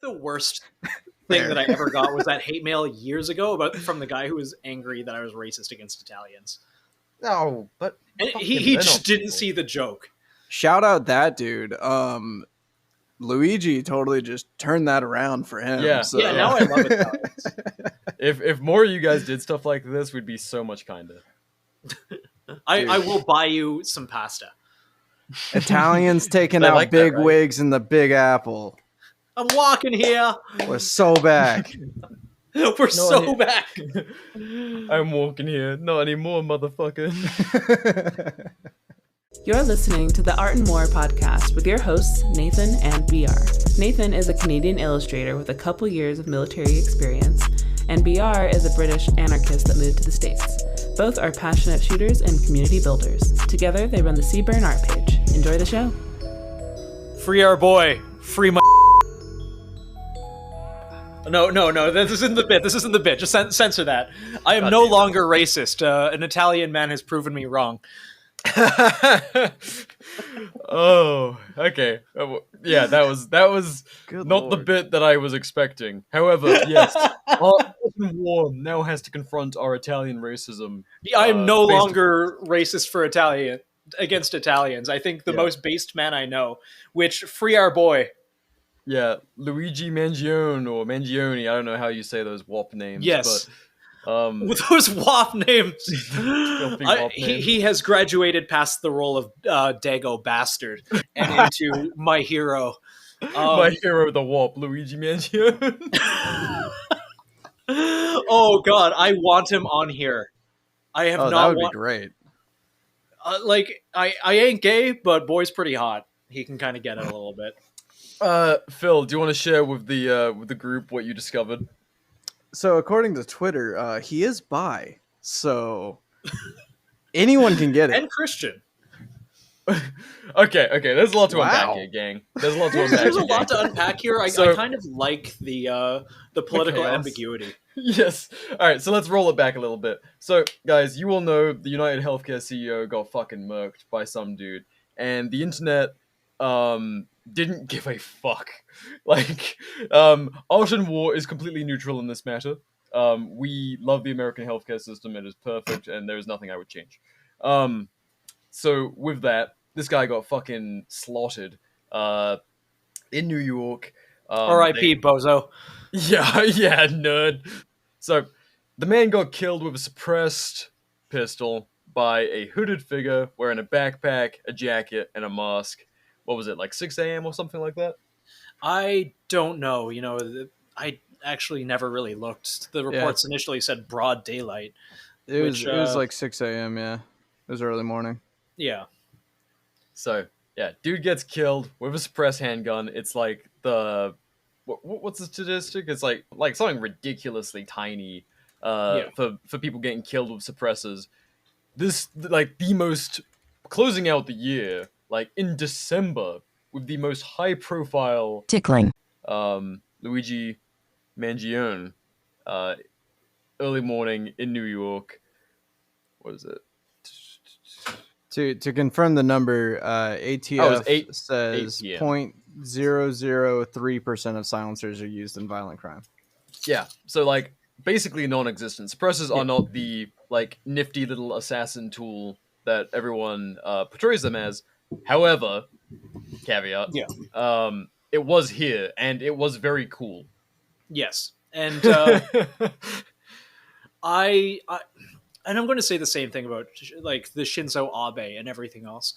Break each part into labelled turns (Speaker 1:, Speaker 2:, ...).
Speaker 1: The worst thing that I ever got was that hate mail years ago from the guy who was angry that I was racist against Italians.
Speaker 2: No, but
Speaker 1: and he just didn't see the joke.
Speaker 3: Shout out that dude. Luigi totally just turned that around for him.
Speaker 2: Yeah,
Speaker 3: so.
Speaker 1: Yeah, now I love Italians.
Speaker 2: If more of you guys did stuff like this, we'd be so much kinder.
Speaker 1: I will buy you some pasta.
Speaker 3: Italians taking
Speaker 2: I
Speaker 3: out
Speaker 2: like that,
Speaker 3: big
Speaker 2: right?
Speaker 3: wigs in the Big Apple.
Speaker 1: I'm walking here.
Speaker 3: We're so back.
Speaker 1: We're so back.
Speaker 2: I'm walking here. Not anymore, motherfucker.
Speaker 4: You're listening to the Art and More podcast with your hosts, Nathan and BR. Nathan is a Canadian illustrator with a couple years of military experience, and BR is a British anarchist that moved to the States. Both are passionate shooters and community builders. Together, they run the Seaburn art page. Enjoy the show.
Speaker 1: Free our boy. Free my... No, this isn't the bit. Just censor that. I am no longer racist. An Italian man has proven me wrong.
Speaker 2: Oh, okay. Yeah, that was
Speaker 3: Good
Speaker 2: not
Speaker 3: Lord.
Speaker 2: the bit that I was expecting. However, yes, our war now has to confront our Italian racism.
Speaker 1: I am no
Speaker 2: based-
Speaker 1: longer racist against Italians. I think the most based man I know, which free our boy.
Speaker 2: Yeah, Luigi Mangione or Mangione. I don't know how you say those WAP names.
Speaker 1: Yes.
Speaker 2: But,
Speaker 1: With those WAP names.
Speaker 2: Filthy WAP names.
Speaker 1: He has graduated past the role of Dago Bastard and into my hero.
Speaker 2: my hero, the WAP, Luigi Mangione.
Speaker 1: Oh god, I want him on here. I have
Speaker 3: Oh,
Speaker 1: not
Speaker 3: that would be great.
Speaker 1: I ain't gay, but boy's pretty hot. He can kind of get it a little bit.
Speaker 2: Phil, do you want to share with the group what you discovered?
Speaker 3: So according to Twitter, he is bi. So anyone can get it.
Speaker 1: And Christian.
Speaker 2: Okay. There's a lot to
Speaker 3: Wow.
Speaker 2: unpack here, gang. There's a lot to unpack.
Speaker 1: There's a
Speaker 2: here,
Speaker 1: lot
Speaker 2: gang.
Speaker 1: to unpack here. I
Speaker 2: So-
Speaker 1: kind of like the political
Speaker 2: chaos.
Speaker 1: ambiguity.
Speaker 2: Yes. All right. So let's roll it back a little bit. So, guys, you all know the United Healthcare CEO got fucking murked by some dude, and the internet didn't give a fuck. Like, Art and War is completely neutral in this matter. We love the American healthcare system. It is perfect, and there is nothing I would change. So with that, this guy got fucking slaughtered in New York.
Speaker 1: R.I.P. Bozo.
Speaker 2: Yeah, nerd. So, the man got killed with a suppressed pistol by a hooded figure wearing a backpack, a jacket, and a mask. What was it, like 6 a.m. or something like that?
Speaker 1: I don't know. I actually never really looked. The reports initially said broad daylight.
Speaker 3: It was
Speaker 1: which,
Speaker 3: it was like 6 a.m. Yeah, it was early morning.
Speaker 1: Yeah.
Speaker 2: So, yeah, dude gets killed with a suppressed handgun. It's like what's the statistic? It's like something ridiculously tiny for people getting killed with suppressors. This, like, the most, closing out the year, like, in December, with the most high-profile...
Speaker 5: Tickling.
Speaker 2: Luigi Mangione, early morning in New York. What is it?
Speaker 3: To confirm the number, ATF says
Speaker 2: 8 p.m.
Speaker 3: 0.003% of silencers are used in violent crime.
Speaker 2: Yeah, so, like, basically non-existent. Suppressors are not the, like, nifty little assassin tool that everyone portrays them as. However, caveat, it was here, and it was very cool.
Speaker 1: Yes. And and I'm going to say the same thing about like the Shinzo Abe and everything else.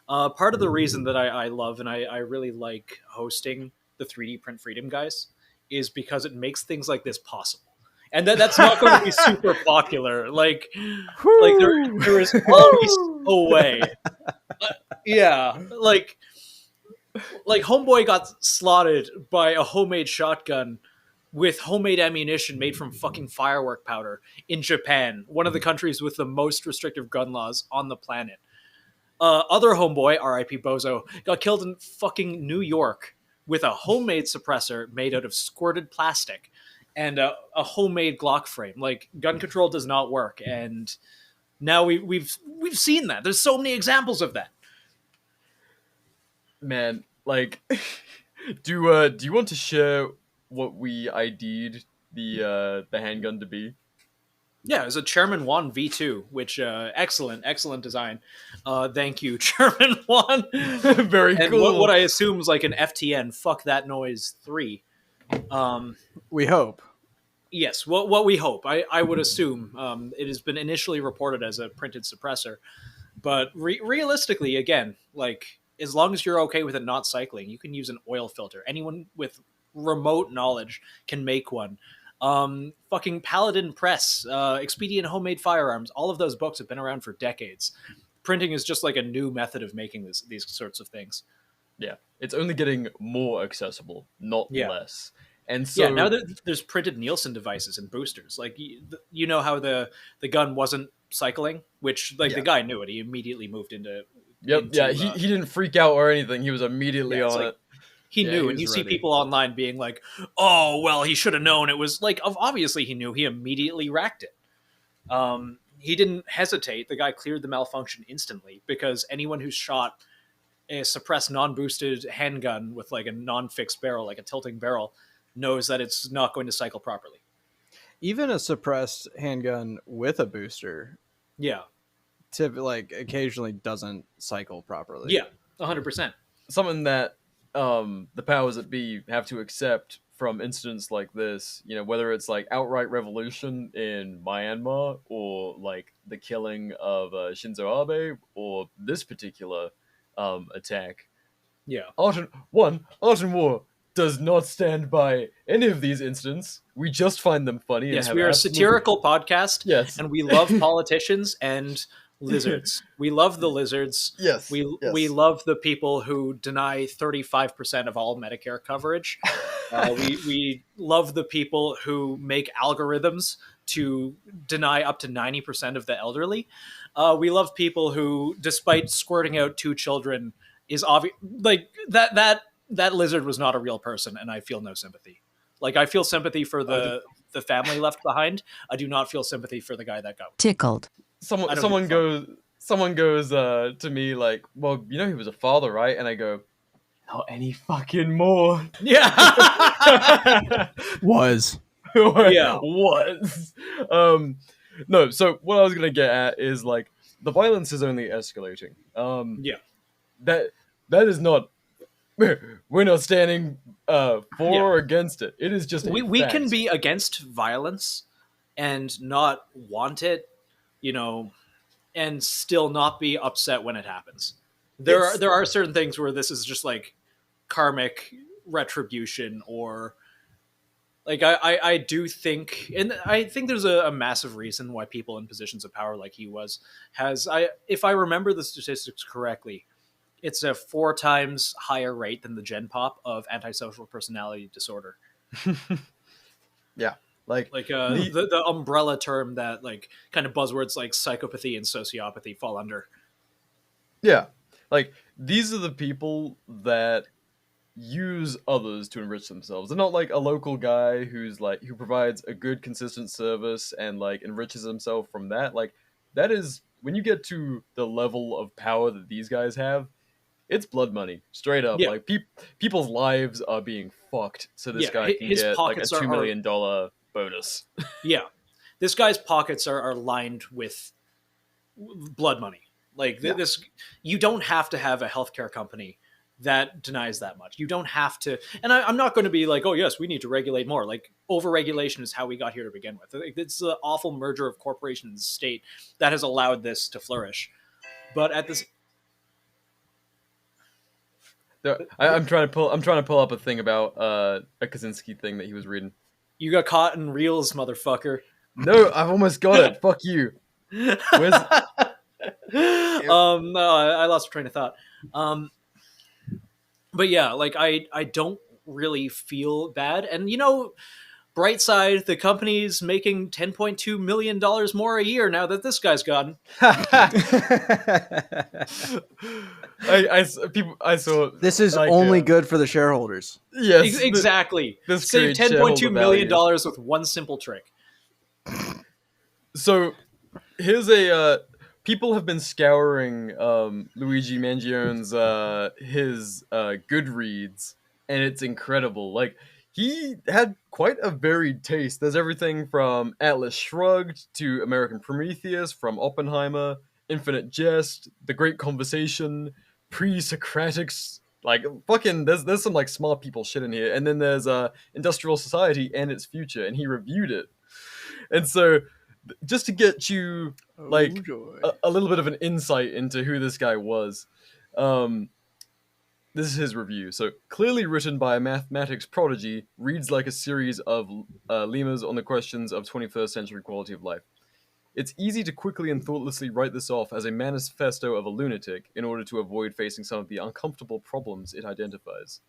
Speaker 1: Part of the reason that I love and I really like hosting the 3D Print Freedom guys is because it makes things like this possible. And that's not going to be super popular. Like there is always a way. Like Homeboy got slotted by a homemade shotgun with homemade ammunition made from fucking firework powder in Japan, one of the countries with the most restrictive gun laws on the planet. Other homeboy, R.I.P. Bozo, got killed in fucking New York with a homemade suppressor made out of squirted plastic and a homemade Glock frame. Like, gun control does not work, and now we've seen that. There's so many examples of that.
Speaker 2: Man, like, do you want to share what we ID'd the handgun to be?
Speaker 1: Yeah, it was a Chairman One V2, which excellent design. Thank you, Chairman One.
Speaker 2: Very
Speaker 1: And
Speaker 2: cool.
Speaker 1: what I assume is like an FTN, fuck that noise 3.
Speaker 3: We hope.
Speaker 1: Yes, what we hope. I would assume it has been initially reported as a printed suppressor, but realistically, again, like as long as you're okay with it not cycling, you can use an oil filter. Anyone with remote knowledge can make one. Fucking Paladin Press, Expedient Homemade Firearms, all of those books have been around for decades. Printing is just like a new method of making these sorts of things.
Speaker 2: Yeah, it's only getting more accessible, not
Speaker 1: Yeah.
Speaker 2: less. And so
Speaker 1: Yeah, now that there's printed Nielsen devices and boosters, like you know how the gun wasn't cycling, which like the guy knew it. He immediately moved into.
Speaker 2: He didn't freak out or anything. He was immediately on it.
Speaker 1: He
Speaker 2: Yeah,
Speaker 1: knew,
Speaker 2: he
Speaker 1: and you
Speaker 2: was
Speaker 1: see
Speaker 2: ready.
Speaker 1: people online being like, "Oh, well, he should have known." It was like, obviously he knew. He immediately racked it. He didn't hesitate. The guy cleared the malfunction instantly because anyone who's shot a suppressed non-boosted handgun with like a non-fixed barrel, like a tilting barrel, knows that it's not going to cycle properly.
Speaker 3: Even a suppressed handgun with a booster,
Speaker 1: Yeah,
Speaker 3: like occasionally doesn't cycle properly.
Speaker 1: yeah, 100%.
Speaker 2: Something that the powers that be have to accept from incidents like this, you know, whether it's like outright revolution in Myanmar or like the killing of Shinzo Abe or this particular attack.
Speaker 1: Yeah,
Speaker 2: Art and War does not stand by any of these incidents. We just find them funny. And
Speaker 1: yes,
Speaker 2: have
Speaker 1: we are a
Speaker 2: absolute-
Speaker 1: satirical podcast.
Speaker 2: Yes.
Speaker 1: And we love politicians and lizards. We love the lizards.
Speaker 2: Yes.
Speaker 1: We love the people who deny 35% of all Medicare coverage. We love the people who make algorithms to deny up to 90% of the elderly. We love people who, despite squirting out 2 children, is obvious. Like that lizard was not a real person, and I feel no sympathy. Like I feel sympathy for the family left behind. I do not feel sympathy for the guy that got
Speaker 5: tickled.
Speaker 2: Someone goes to me like, well, you know, he was a father, right? And I go, not any fucking more.
Speaker 1: Yeah.
Speaker 3: Was.
Speaker 1: Yeah.
Speaker 2: Was. No, so what I was gonna get at is like the violence is only escalating.
Speaker 1: Yeah.
Speaker 2: That is not. We're not standing for
Speaker 1: Yeah.
Speaker 2: or against it. It is just a
Speaker 1: We
Speaker 2: fact.
Speaker 1: can be against violence and not want it, you know, and still not be upset when it happens. There are certain things where this is just like karmic retribution, or like I do think, and I think there's a massive reason why people in positions of power like he was if I remember the statistics correctly, it's a 4 times higher rate than the Gen Pop of antisocial personality disorder.
Speaker 2: Yeah, like
Speaker 1: The umbrella term that like kind of buzzwords like psychopathy and sociopathy fall under.
Speaker 2: yeah, like these are the people that use others to enrich themselves. They're not like a local guy who provides a good consistent service and like enriches himself from that. Like that is when you get to the level of power that these guys have, it's blood money, straight up.
Speaker 1: Yeah.
Speaker 2: Like people's lives are being fucked, so this
Speaker 1: Yeah,
Speaker 2: guy can
Speaker 1: his
Speaker 2: get like a
Speaker 1: pockets
Speaker 2: $2
Speaker 1: are-
Speaker 2: million bonus.
Speaker 1: Yeah, this guy's pockets are lined with blood money. Like this, you don't have to have a healthcare company that denies that much. You don't have to, and I'm not going to be like, oh yes, we need to regulate more. Like overregulation is how we got here to begin with. It's the awful merger of corporation and state that has allowed this to flourish. But at this,
Speaker 2: I'm trying to pull up a thing about a Kaczynski thing that he was reading.
Speaker 1: you got caught in reels, motherfucker.
Speaker 2: No, I've almost got it. Fuck you. Where's
Speaker 1: No, I lost train of thought. But yeah, like I don't really feel bad, and you know, bright side, the company's making $10.2 million more a year now that this guy's gone.
Speaker 2: I saw
Speaker 3: This is
Speaker 2: like,
Speaker 3: only good for the shareholders.
Speaker 2: yes,
Speaker 1: Exactly.
Speaker 2: this
Speaker 1: Save
Speaker 2: creates
Speaker 1: $10.2 million
Speaker 2: shareholder
Speaker 1: with one simple trick.
Speaker 2: So here's a people have been scouring Luigi Mangione's his Goodreads, and it's incredible. Like he had quite a varied taste. There's everything from Atlas Shrugged to American Prometheus, from Oppenheimer, Infinite Jest, The Great Conversation, Pre-Socratics. Like fucking, there's some like smart people shit in here, and then there's Industrial Society and Its Future, and he reviewed it. And so, just to get you like a little bit of an insight into who this guy was, this is his review. So, clearly written by a mathematics prodigy, reads like a series of lemurs on the questions of 21st century quality of life. It's easy to quickly and thoughtlessly write this off as a manifesto of a lunatic in order to avoid facing some of the uncomfortable problems it identifies.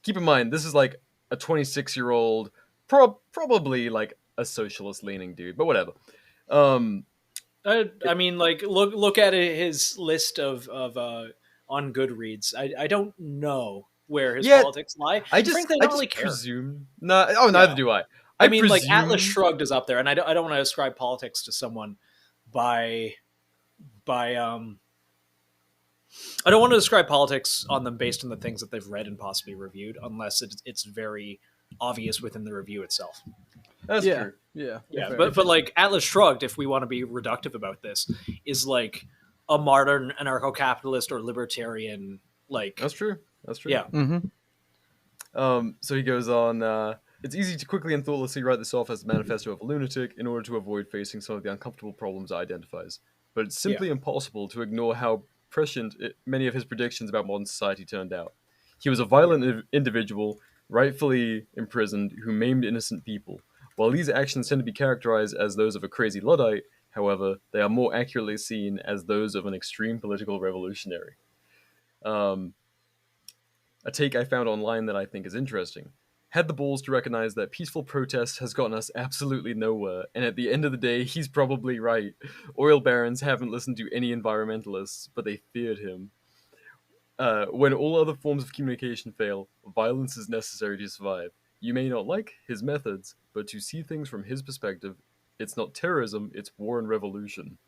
Speaker 2: Keep in mind, this is like a 26-year-old, probably like a socialist-leaning dude, but whatever.
Speaker 1: I mean, like, look at his list of on Goodreads. I don't know where his politics lie. Frankly, I don't really care.
Speaker 2: Presume. Neither do I.
Speaker 1: I mean, like, Atlas Shrugged is up there, and I don't want to ascribe politics to someone by I don't want to describe politics on them based on the things that they've read and possibly reviewed, unless it's very obvious within the review itself.
Speaker 2: That's true.
Speaker 3: Yeah.
Speaker 1: But like Atlas Shrugged, if we want to be reductive about this, is like a modern anarcho-capitalist or libertarian. Like
Speaker 2: that's true.
Speaker 1: Yeah.
Speaker 3: Mm-hmm.
Speaker 2: So he goes on. It's easy to quickly and thoughtlessly write this off as a manifesto of a lunatic in order to avoid facing some of the uncomfortable problems it identifies. But it's simply impossible to ignore how prescient many of his predictions about modern society turned out. He was a violent individual, rightfully imprisoned, who maimed innocent people. While these actions tend to be characterized as those of a crazy Luddite, however, they are more accurately seen as those of an extreme political revolutionary. A take I found online that I think is interesting. Had the balls to recognize that peaceful protest has gotten us absolutely nowhere, and at the end of the day, he's probably right. Oil barons haven't listened to any environmentalists, but they feared him. When all other forms of communication fail, violence is necessary to survive. You may not like his methods, but to see things from his perspective, it's not terrorism, it's war and revolution.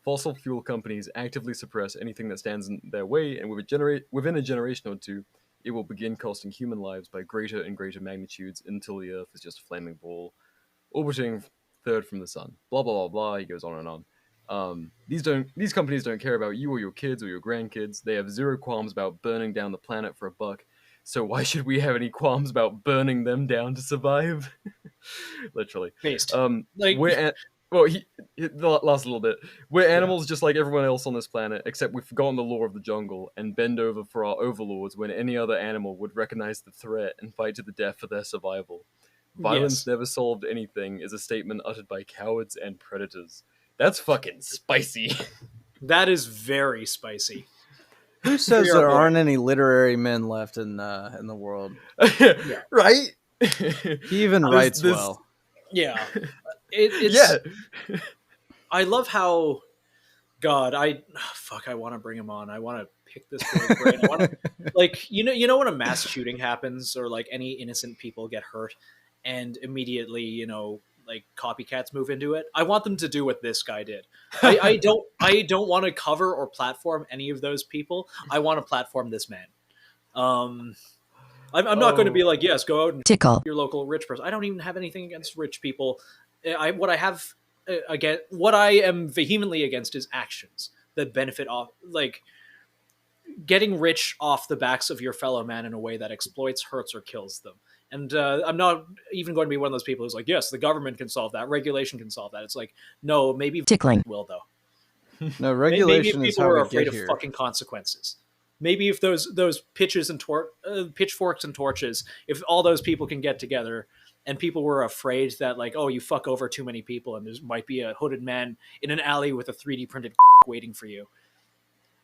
Speaker 2: Fossil fuel companies actively suppress anything that stands in their way, and within a generation or two, it will begin costing human lives by greater and greater magnitudes until the Earth is just a flaming ball, orbiting third from the sun. Blah, blah, blah, blah. He goes on and on. These companies don't care about you or your kids or your grandkids. They have zero qualms about burning down the planet for a buck. So why should we have any qualms about burning them down to survive? Literally.
Speaker 1: Based.
Speaker 2: The last little bit. We're animals just like everyone else on this planet, except we've forgotten the law of the jungle and bend over for our overlords when any other animal would recognize the threat and fight to the death for their survival. Violence never solved anything is a statement uttered by cowards and predators. That's fucking spicy.
Speaker 1: That is very spicy.
Speaker 3: Who says there aren't any literary men left in the world?
Speaker 2: Right?
Speaker 3: He even writes well.
Speaker 1: Yeah. It's I love how I want to bring him on. I want to pick this boy's brain. I want to, like, you know when a mass shooting happens or like any innocent people get hurt and immediately, like copycats move into it. I want them to do what this guy did. I don't want to cover or platform any of those people. I want to platform this man. I'm not going to be like, yes, go out and tickle your local rich person. I don't even have anything against rich people. What I am vehemently against is actions that benefit off, like getting rich off the backs of your fellow man in a way that exploits, hurts, or kills them. And I'm not even going to be one of those people who's like, yes, the government can solve that, regulation can solve that. It's like, no, maybe tickling will though.
Speaker 3: No, regulation is how we get here. Maybe people are afraid of
Speaker 1: fucking consequences. Maybe if those pitchforks and torches, if all those people can get together, and people were afraid that, like, oh, you fuck over too many people, and there might be a hooded man in an alley with a 3D printed waiting for you.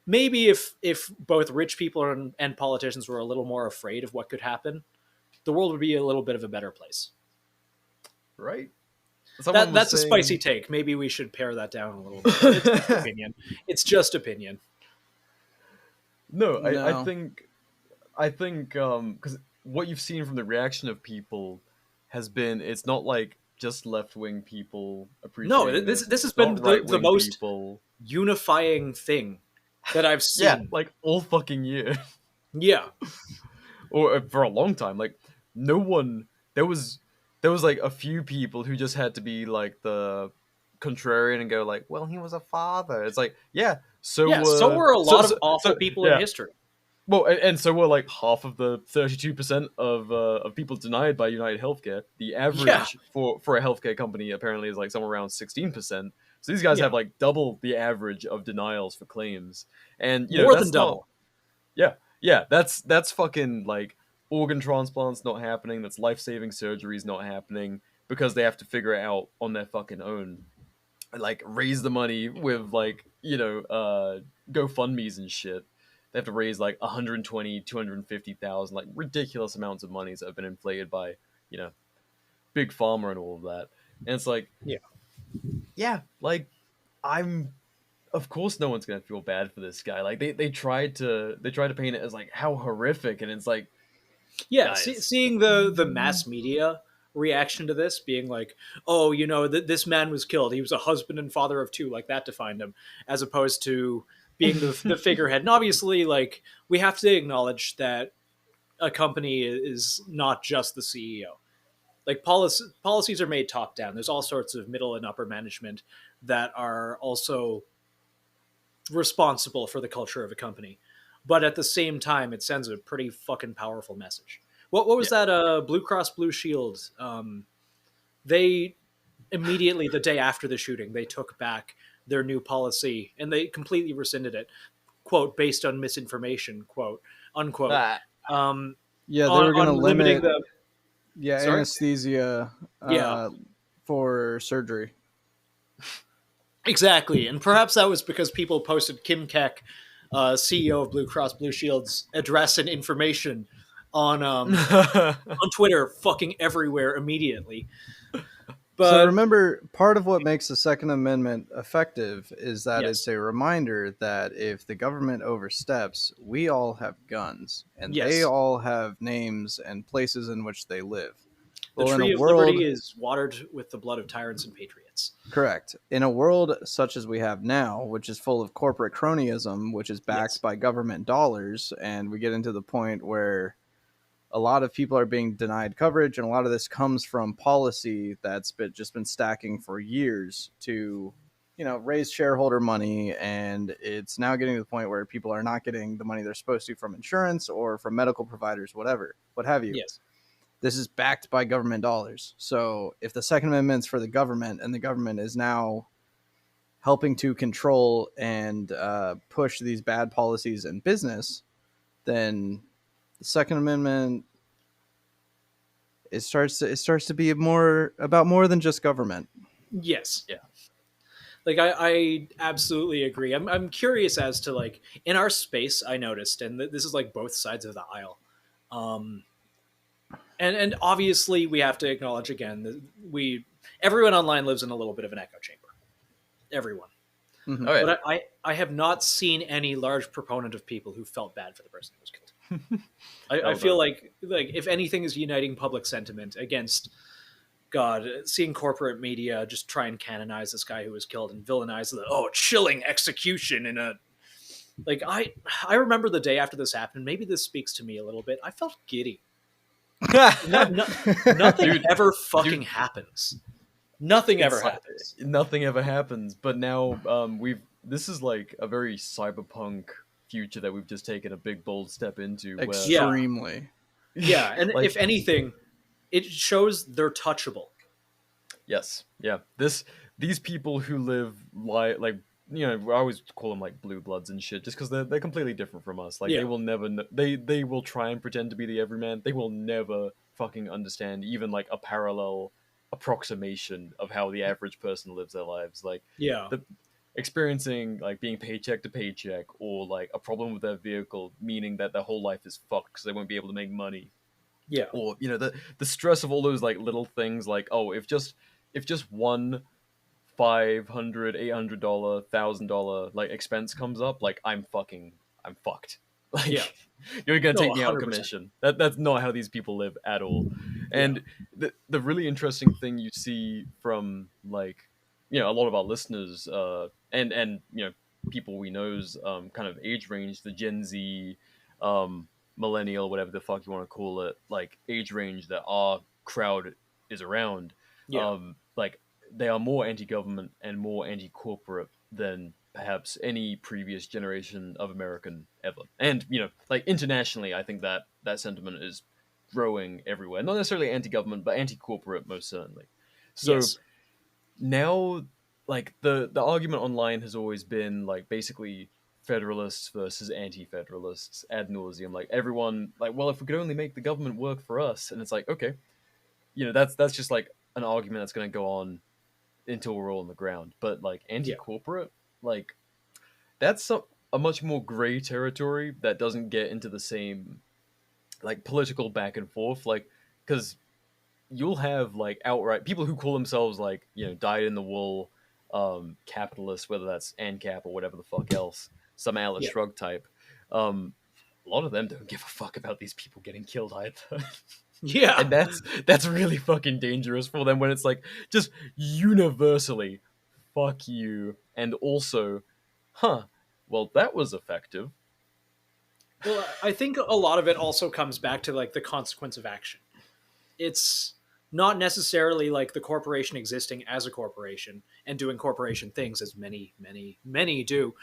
Speaker 1: Maybe if both rich people and politicians were a little more afraid of what could happen, the world would be a little bit of a better place.
Speaker 2: Right?
Speaker 1: That's a spicy take. Maybe we should pare that down a little bit. It's just opinion. It's just opinion.
Speaker 2: No, I think because what you've seen from the reaction of people has been, it's not like just left-wing people appreciate it.
Speaker 1: No, this has been the most unifying thing that I've seen.
Speaker 2: Yeah, like all fucking year.
Speaker 1: Yeah.
Speaker 2: Or for a long time. Like, no one there was like a few people who just had to be like the contrarian and go like, well, he was a father. It's like, yeah,
Speaker 1: Yeah, so were a lot of awful people in
Speaker 2: yeah.
Speaker 1: history.
Speaker 2: Well, and so were like half of the 32% of people denied by United Healthcare. The average for a healthcare company apparently is like somewhere around 16%. So these guys have like double the average of denials for claims, and you know
Speaker 1: More
Speaker 2: that's
Speaker 1: than double.
Speaker 2: yeah, that's fucking like organ transplants not happening. That's life-saving surgeries not happening because they have to figure it out on their fucking own. Like raise the money with like GoFundMe's and shit. They have to raise like 120, 250,000, like ridiculous amounts of monies that have been inflated by big pharma and all of that. And it's like like I'm of course no one's gonna feel bad for this guy. Like they tried to paint it as like how horrific, and it's like
Speaker 1: seeing the mass media reaction to this being like, oh, this man was killed, he was a husband and father of two, like that defined him, as opposed to being the figurehead. And obviously, like, we have to acknowledge that a company is not just the CEO. Like, policies are made top down. There's all sorts of middle and upper management that are also responsible for the culture of a company. But at the same time, it sends a pretty fucking powerful message. What was that? Blue Cross Blue Shield. They immediately, the day after the shooting, they took back their new policy and they completely rescinded it. Quote, based on misinformation. Quote, unquote.
Speaker 3: They were going to limit
Speaker 1: the
Speaker 3: anesthesia for surgery.
Speaker 1: Exactly, and perhaps that was because people posted Kim Keck, CEO of Blue Cross Blue Shield's address and information on Twitter, fucking everywhere immediately. But
Speaker 3: so remember, part of what makes the Second Amendment effective is that
Speaker 1: Yes.
Speaker 3: it's a reminder that if the government oversteps, we all have guns, and
Speaker 1: Yes.
Speaker 3: they all have names and places in which they live.
Speaker 1: the
Speaker 3: Well, in
Speaker 1: tree
Speaker 3: a
Speaker 1: of
Speaker 3: world-
Speaker 1: liberty is watered with the blood of tyrants and patriots.
Speaker 3: Correct. In a world such as we have now, which is full of corporate cronyism, which is backed
Speaker 1: Yes.
Speaker 3: by government dollars, and we get into the point where a lot of people are being denied coverage, and a lot of this comes from policy that's just been stacking for years to, raise shareholder money, and it's now getting to the point where people are not getting the money they're supposed to from insurance or from medical providers, what have you.
Speaker 1: Yes.
Speaker 3: This is backed by government dollars. So if the Second Amendment's for the government, and the government is now helping to control and push these bad policies in business, then the Second Amendment, it starts to be about more than just government.
Speaker 1: Yes.
Speaker 2: Yeah.
Speaker 1: Like, I absolutely agree. I'm curious as to, like, in our space, I noticed, and this is like both sides of the aisle. And obviously we have to acknowledge again that everyone online lives in a little bit of an echo chamber. Everyone.
Speaker 3: Mm-hmm.
Speaker 2: Oh, yeah.
Speaker 1: But I have not seen any large proponent of people who felt bad for the person who was killed. I feel like if anything is uniting public sentiment against seeing corporate media just try and canonize this guy who was killed and villainize the chilling execution in a like I remember the day after this happened. Maybe this speaks to me a little bit. I felt giddy. Nothing ever fucking happens. Nothing ever happens.
Speaker 2: Nothing ever happens. But now this is like a very cyberpunk future that we've just taken a big bold step into.
Speaker 3: Extremely.
Speaker 1: Yeah, and
Speaker 2: like,
Speaker 1: if anything, it shows they're touchable.
Speaker 2: Yes. Yeah. These people who live like I always call them like blue bloods and shit, just because they're completely different from us. Like they will never they will try and pretend to be the everyman. They will never fucking understand even like a parallel approximation of how the average person lives their lives. Like experiencing like being paycheck to paycheck, or like a problem with their vehicle, meaning that their whole life is fucked because they won't be able to make money.
Speaker 1: Yeah.
Speaker 2: Or the stress of all those like little things, like if just one $500, $800, $1,000 like expense comes up, like I'm fucked. Like you're gonna take me out of
Speaker 1: 100%.
Speaker 2: commission. That's not how these people live at all. And the really interesting thing you see from like a lot of our listeners and people we know's kind of age range, the Gen Z, millennial, whatever the fuck you want to call it, like age range that are crowd is around,
Speaker 1: Yeah.
Speaker 2: like they are more anti-government and more anti-corporate than perhaps any previous generation of American ever. And like internationally, I think that sentiment is growing everywhere. Not necessarily anti-government, but anti-corporate most certainly. So
Speaker 1: Yes.
Speaker 2: now, like the argument online has always been like basically federalists versus anti-federalists ad nauseum. Like everyone, like, well, if we could only make the government work for us, and it's like, okay, that's just like an argument that's going to go on until we're all on the ground. But like
Speaker 1: Yeah.
Speaker 2: anti-corporate, like that's a much more gray territory that doesn't get into the same like political back and forth. Like, because you'll have like outright people who call themselves like dyed in the wool capitalists, whether that's ANCAP or whatever the fuck else, some Atlas
Speaker 1: Yeah.
Speaker 2: Shrugged type. A lot of them don't give a fuck about these people getting killed either.
Speaker 1: Yeah.
Speaker 2: And that's really fucking dangerous for them when it's like just universally fuck you, and also well, that was effective.
Speaker 1: Well, I think a lot of it also comes back to like the consequence of action. It's not necessarily like the corporation existing as a corporation and doing corporation things, as many do.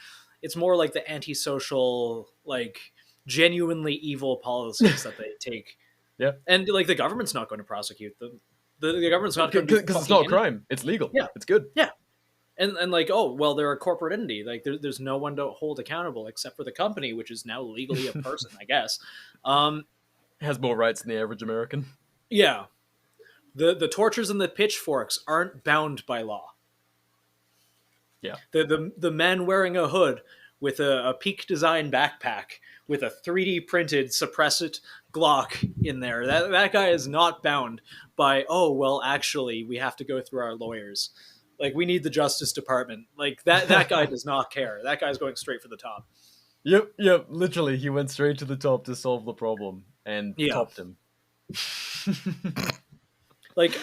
Speaker 1: It's more like the antisocial, like genuinely evil policies that they take.
Speaker 2: Yeah.
Speaker 1: And like the government's not going to prosecute them. The government's not going to
Speaker 2: Because it's not a crime, it's legal.
Speaker 1: Yeah.
Speaker 2: It's good.
Speaker 1: Yeah. And like, oh well, they're a corporate entity. Like there's no one to hold accountable except for the company, which is now legally a person, I guess.
Speaker 2: Has more rights than the average American.
Speaker 1: Yeah, the torches and the pitchforks aren't bound by law.
Speaker 2: Yeah.
Speaker 1: The man wearing a hood with a Peak Design backpack with a 3D printed suppressant Glock in there. That guy is not bound by, oh well, actually we have to go through our lawyers. Like, we need the Justice Department. Like, that guy does not care. That guy's going straight for the top.
Speaker 2: Yep. Literally, he went straight to the top to solve the problem and topped him.
Speaker 1: Like,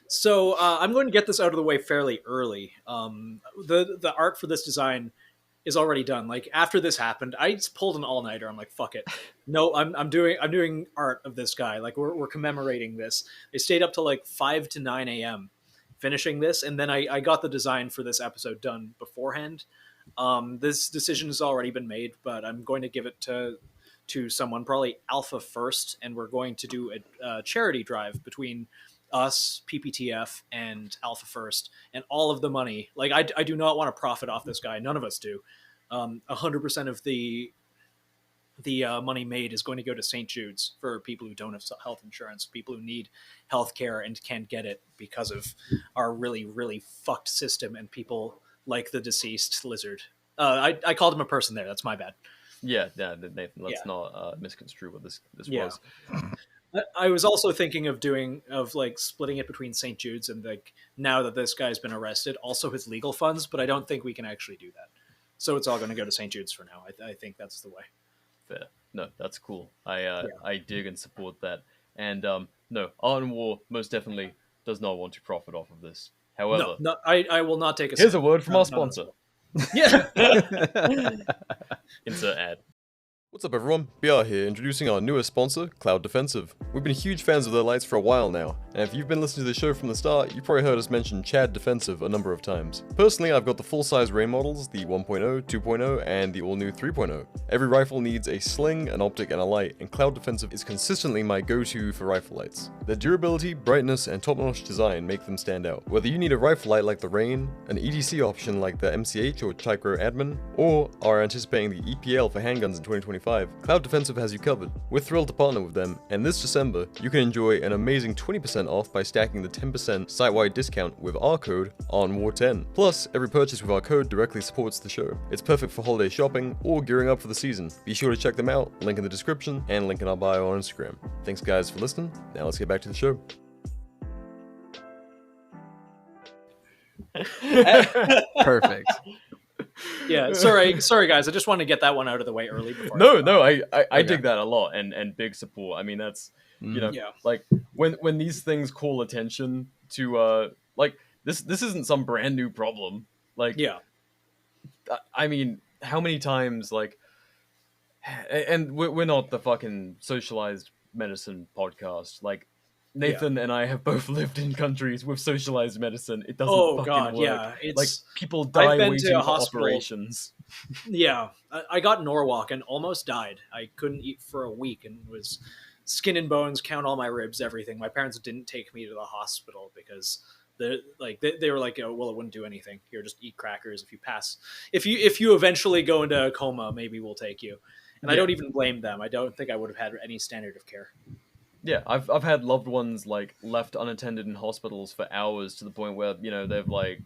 Speaker 1: so I'm going to get this out of the way fairly early. The art for this design is already done. Like, after this happened, I just pulled an all-nighter. I'm like, fuck it. No, I'm doing art of this guy. Like, we're commemorating this. I stayed up till like 5 to 9 a.m. finishing this, and then I got the design for this episode done beforehand. This decision has already been made, but I'm going to give it to someone, probably Alpha first, and we're going to do a charity drive between us, PPTF, and Alpha first, and all of the money. Like, I do not want to profit off this guy. None of us do. 100% of the money made is going to go to St. Jude's for people who don't have health insurance, people who need health care and can't get it because of our really, really fucked system and people like the deceased lizard. I called him a person there. That's my bad.
Speaker 2: Yeah, Nathan, let's not misconstrue what this was.
Speaker 1: I was also thinking of like splitting it between St. Jude's and, like, now that this guy's been arrested, also his legal funds, but I don't think we can actually do that. So it's all going to go to St. Jude's for now. I think that's the way.
Speaker 2: Fair. No, that's cool. I dig and support that. And no, Art and War most definitely does not want to profit off of this. However,
Speaker 1: no, I will not take a
Speaker 2: here's
Speaker 1: cent.
Speaker 2: a word from our sponsor.
Speaker 1: Yeah.
Speaker 2: Insert ad. What's up, everyone? BR here, introducing our newest sponsor, Cloud Defensive. We've been huge fans of their lights for a while now, and if you've been listening to the show from the start, you've probably heard us mention Chad Defensive a number of times. Personally, I've got the full-size Ray models, the 1.0, 2.0, and the all-new 3.0. Every rifle needs a sling, an optic, and a light, and Cloud Defensive is consistently my go-to for rifle lights. Their durability, brightness, and top-notch design make them stand out. Whether you need a rifle light like the Rain, an EDC option like the MCH or Chicro Admin, or are anticipating the EPL for handguns in 2025, Cloud Defensive has you covered. We're thrilled to partner with them, and this December, you can enjoy an amazing 20% off by stacking the 10% site-wide discount with our code ONWAR10. Plus, every purchase with our code directly supports the show. It's perfect for holiday shopping or gearing up for the season. Be sure to check them out, link in the description, and link in our bio on Instagram. Thanks guys for listening, now let's get back to the show.
Speaker 3: Perfect.
Speaker 1: Yeah, sorry guys. I just wanted to get that one out of the way early. Before
Speaker 2: I dig that a lot, and big support. I mean, that's like when these things call attention to like this isn't some brand new problem. Like, I mean, how many times, like, and we're not the fucking socialized medicine podcast. Like, Nathan and I have both lived in countries with socialized medicine. It doesn't
Speaker 1: Oh
Speaker 2: fucking
Speaker 1: god,
Speaker 2: work.
Speaker 1: yeah.
Speaker 2: Like,
Speaker 1: It's
Speaker 2: people
Speaker 1: I've
Speaker 2: die
Speaker 1: been
Speaker 2: waiting
Speaker 1: to a
Speaker 2: for
Speaker 1: hospital.
Speaker 2: operations.
Speaker 1: Yeah, I got Norwalk and almost died. I couldn't eat for a week and was skin and bones, count all my ribs, everything. My parents didn't take me to the hospital because they were like, oh, well, it wouldn't do anything. Here, just eat crackers. If you pass, if you eventually go into a coma, maybe we'll take you. And I
Speaker 2: Yeah.
Speaker 1: don't even blame them. I don't think I would have had any standard of care.
Speaker 2: Yeah, I've had loved ones like left unattended in hospitals for hours to the point where they've like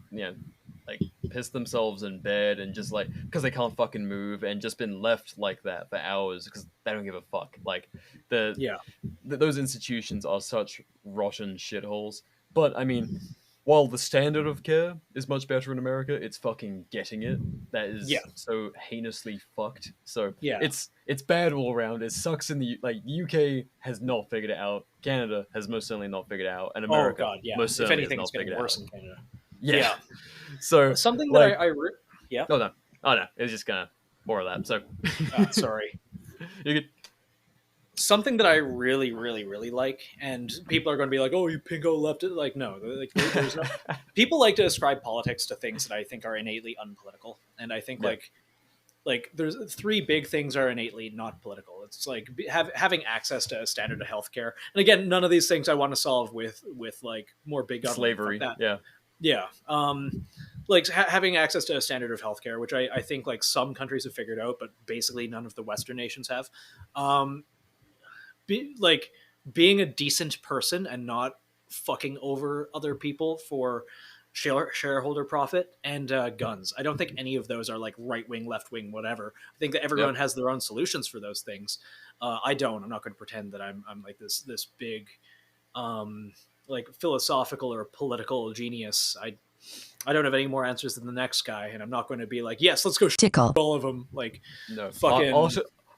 Speaker 2: pissed themselves in bed and just like because they can't fucking move and just been left like that for hours because they don't give a fuck. Like
Speaker 1: Yeah.
Speaker 2: those institutions are such rotten shitholes. But I mean, while the standard of care is much better in America, it's fucking getting it that is
Speaker 1: Yeah.
Speaker 2: so heinously fucked. So
Speaker 1: Yeah.
Speaker 2: it's bad all around. It sucks in the UK has not figured it out. Canada has most certainly not figured it out, and America
Speaker 1: Oh god, yeah.
Speaker 2: most
Speaker 1: If
Speaker 2: certainly
Speaker 1: anything,
Speaker 2: has
Speaker 1: it's
Speaker 2: not
Speaker 1: getting
Speaker 2: figured it
Speaker 1: worse
Speaker 2: out.
Speaker 1: in Canada.
Speaker 2: Yeah. So
Speaker 1: Something
Speaker 2: like,
Speaker 1: that yeah.
Speaker 2: oh no, it was just gonna more of that. So
Speaker 1: Sorry.
Speaker 2: you could.
Speaker 1: Something that I really, really, really like, and people are going to be like, "Oh, you pinko left it." Like, no, like there's no. People like to ascribe politics to things that I think are innately unpolitical, and I think
Speaker 2: Yeah.
Speaker 1: like there's three big things are innately not political. It's like having access to a standard of healthcare, and again, none of these things I want to solve with like more big government.
Speaker 2: Slavery,
Speaker 1: Fuck that.
Speaker 2: yeah.
Speaker 1: Yeah. Like having access to a standard of healthcare, which I think like some countries have figured out, but basically none of the Western nations have. Being a decent person and not fucking over other people for shareholder profit and guns. I don't think any of those are like right wing, left wing, whatever. I think that everyone has their own solutions for those things. I don't. I'm not going to pretend that I'm like this big like philosophical or political genius. I don't have any more answers than the next guy, and I'm not going to be like, yes, let's go
Speaker 5: Tickle.
Speaker 1: all of them. Like,
Speaker 2: No,
Speaker 1: fucking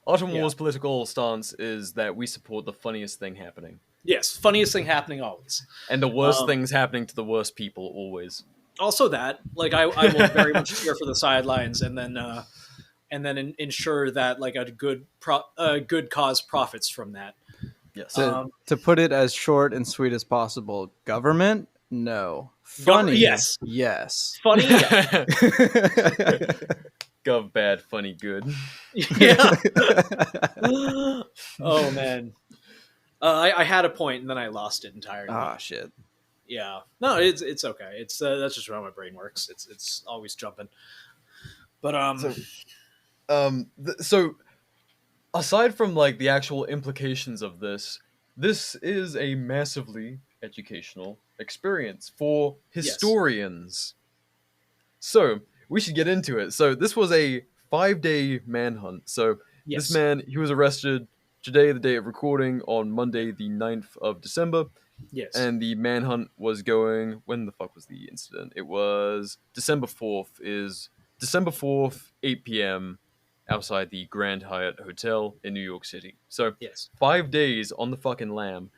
Speaker 2: Autumn
Speaker 1: yeah.
Speaker 2: War's political stance is that we support the funniest thing happening,
Speaker 1: yes, funniest thing happening always.
Speaker 2: and the worst things happening to the worst people always.
Speaker 1: Also, that like I will very much cheer for the sidelines, and then ensure that like a good cause profits from that.
Speaker 2: Yes.
Speaker 3: To put it as short and sweet as possible, government? No. Funny?
Speaker 1: Yes.
Speaker 3: Yes.
Speaker 1: Funny, yeah.
Speaker 2: Gov bad, funny good.
Speaker 1: Yeah. Oh man, I had a point and then I lost it entirely.
Speaker 3: Ah, shit.
Speaker 1: Yeah, no, it's okay. It's that's just how my brain works. It's always jumping. But
Speaker 2: So aside from like the actual implications of this is a massively educational experience for historians. So we should get into it. So this was a 5-day manhunt. So this man, he was arrested today, the day of recording, on Monday, the 9th of December.
Speaker 1: Yes.
Speaker 2: And the manhunt was going... When the fuck was the incident? It was December 4th, 8 p.m. outside the Grand Hyatt Hotel in New York City. So 5 days on the fucking lam.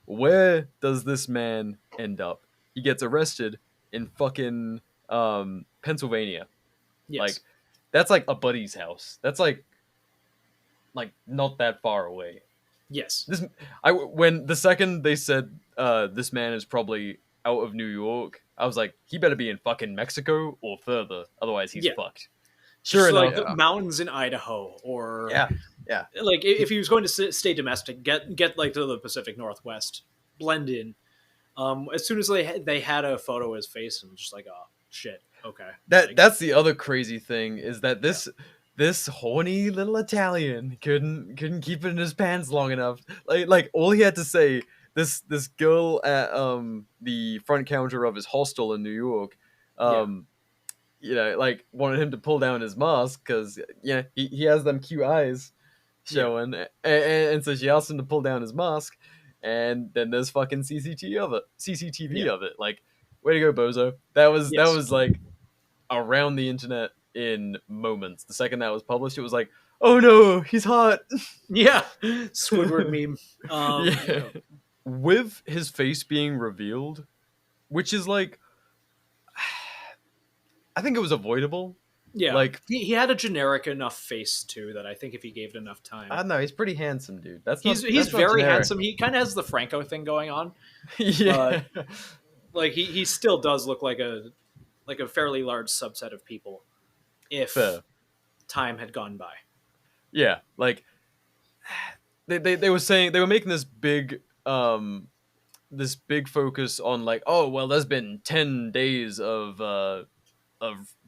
Speaker 2: Where does this man end up? He gets arrested in fucking Pennsylvania.
Speaker 1: Yes.
Speaker 2: Like, that's like a buddy's house. That's like not that far away.
Speaker 1: Yes.
Speaker 2: When the second they said this man is probably out of New York, I was like, he better be in fucking Mexico or further, otherwise he's fucked. Sure
Speaker 1: just
Speaker 2: enough,
Speaker 1: like the mountains in Idaho, or
Speaker 2: yeah.
Speaker 1: Like if he was going to stay domestic, get like to the Pacific Northwest, blend in. As soon as they had a photo of his face, I'm just like, oh shit, okay.
Speaker 2: That's the other crazy thing is that this horny little Italian couldn't keep it in his pants long enough. Like all he had to say, this girl at the front counter of his hostel in New York, like wanted him to pull down his mask because he has them cute eyes showing, and so she asked him to pull down his mask, and then there's fucking CCTV of it. Like, way to go, bozo. That was like around the internet in moments. The second that was published, it was like, oh no, he's hot.
Speaker 1: Yeah, Squidward meme.
Speaker 2: With his face being revealed, which is like, I think it was avoidable.
Speaker 1: Yeah,
Speaker 2: Like,
Speaker 1: he had a generic enough face too that I think if he gave it enough time,
Speaker 2: I don't know. He's pretty handsome, dude. That's
Speaker 1: he's
Speaker 2: not
Speaker 1: very
Speaker 2: generic.
Speaker 1: handsome. He kind of has the Franco thing going on,
Speaker 2: Yeah.
Speaker 1: but like he still does look like a fairly large subset of people if
Speaker 2: Fair.
Speaker 1: time had gone by.
Speaker 2: Yeah. Like, they were saying, they were making this big focus on, like, oh well, there's been 10 days of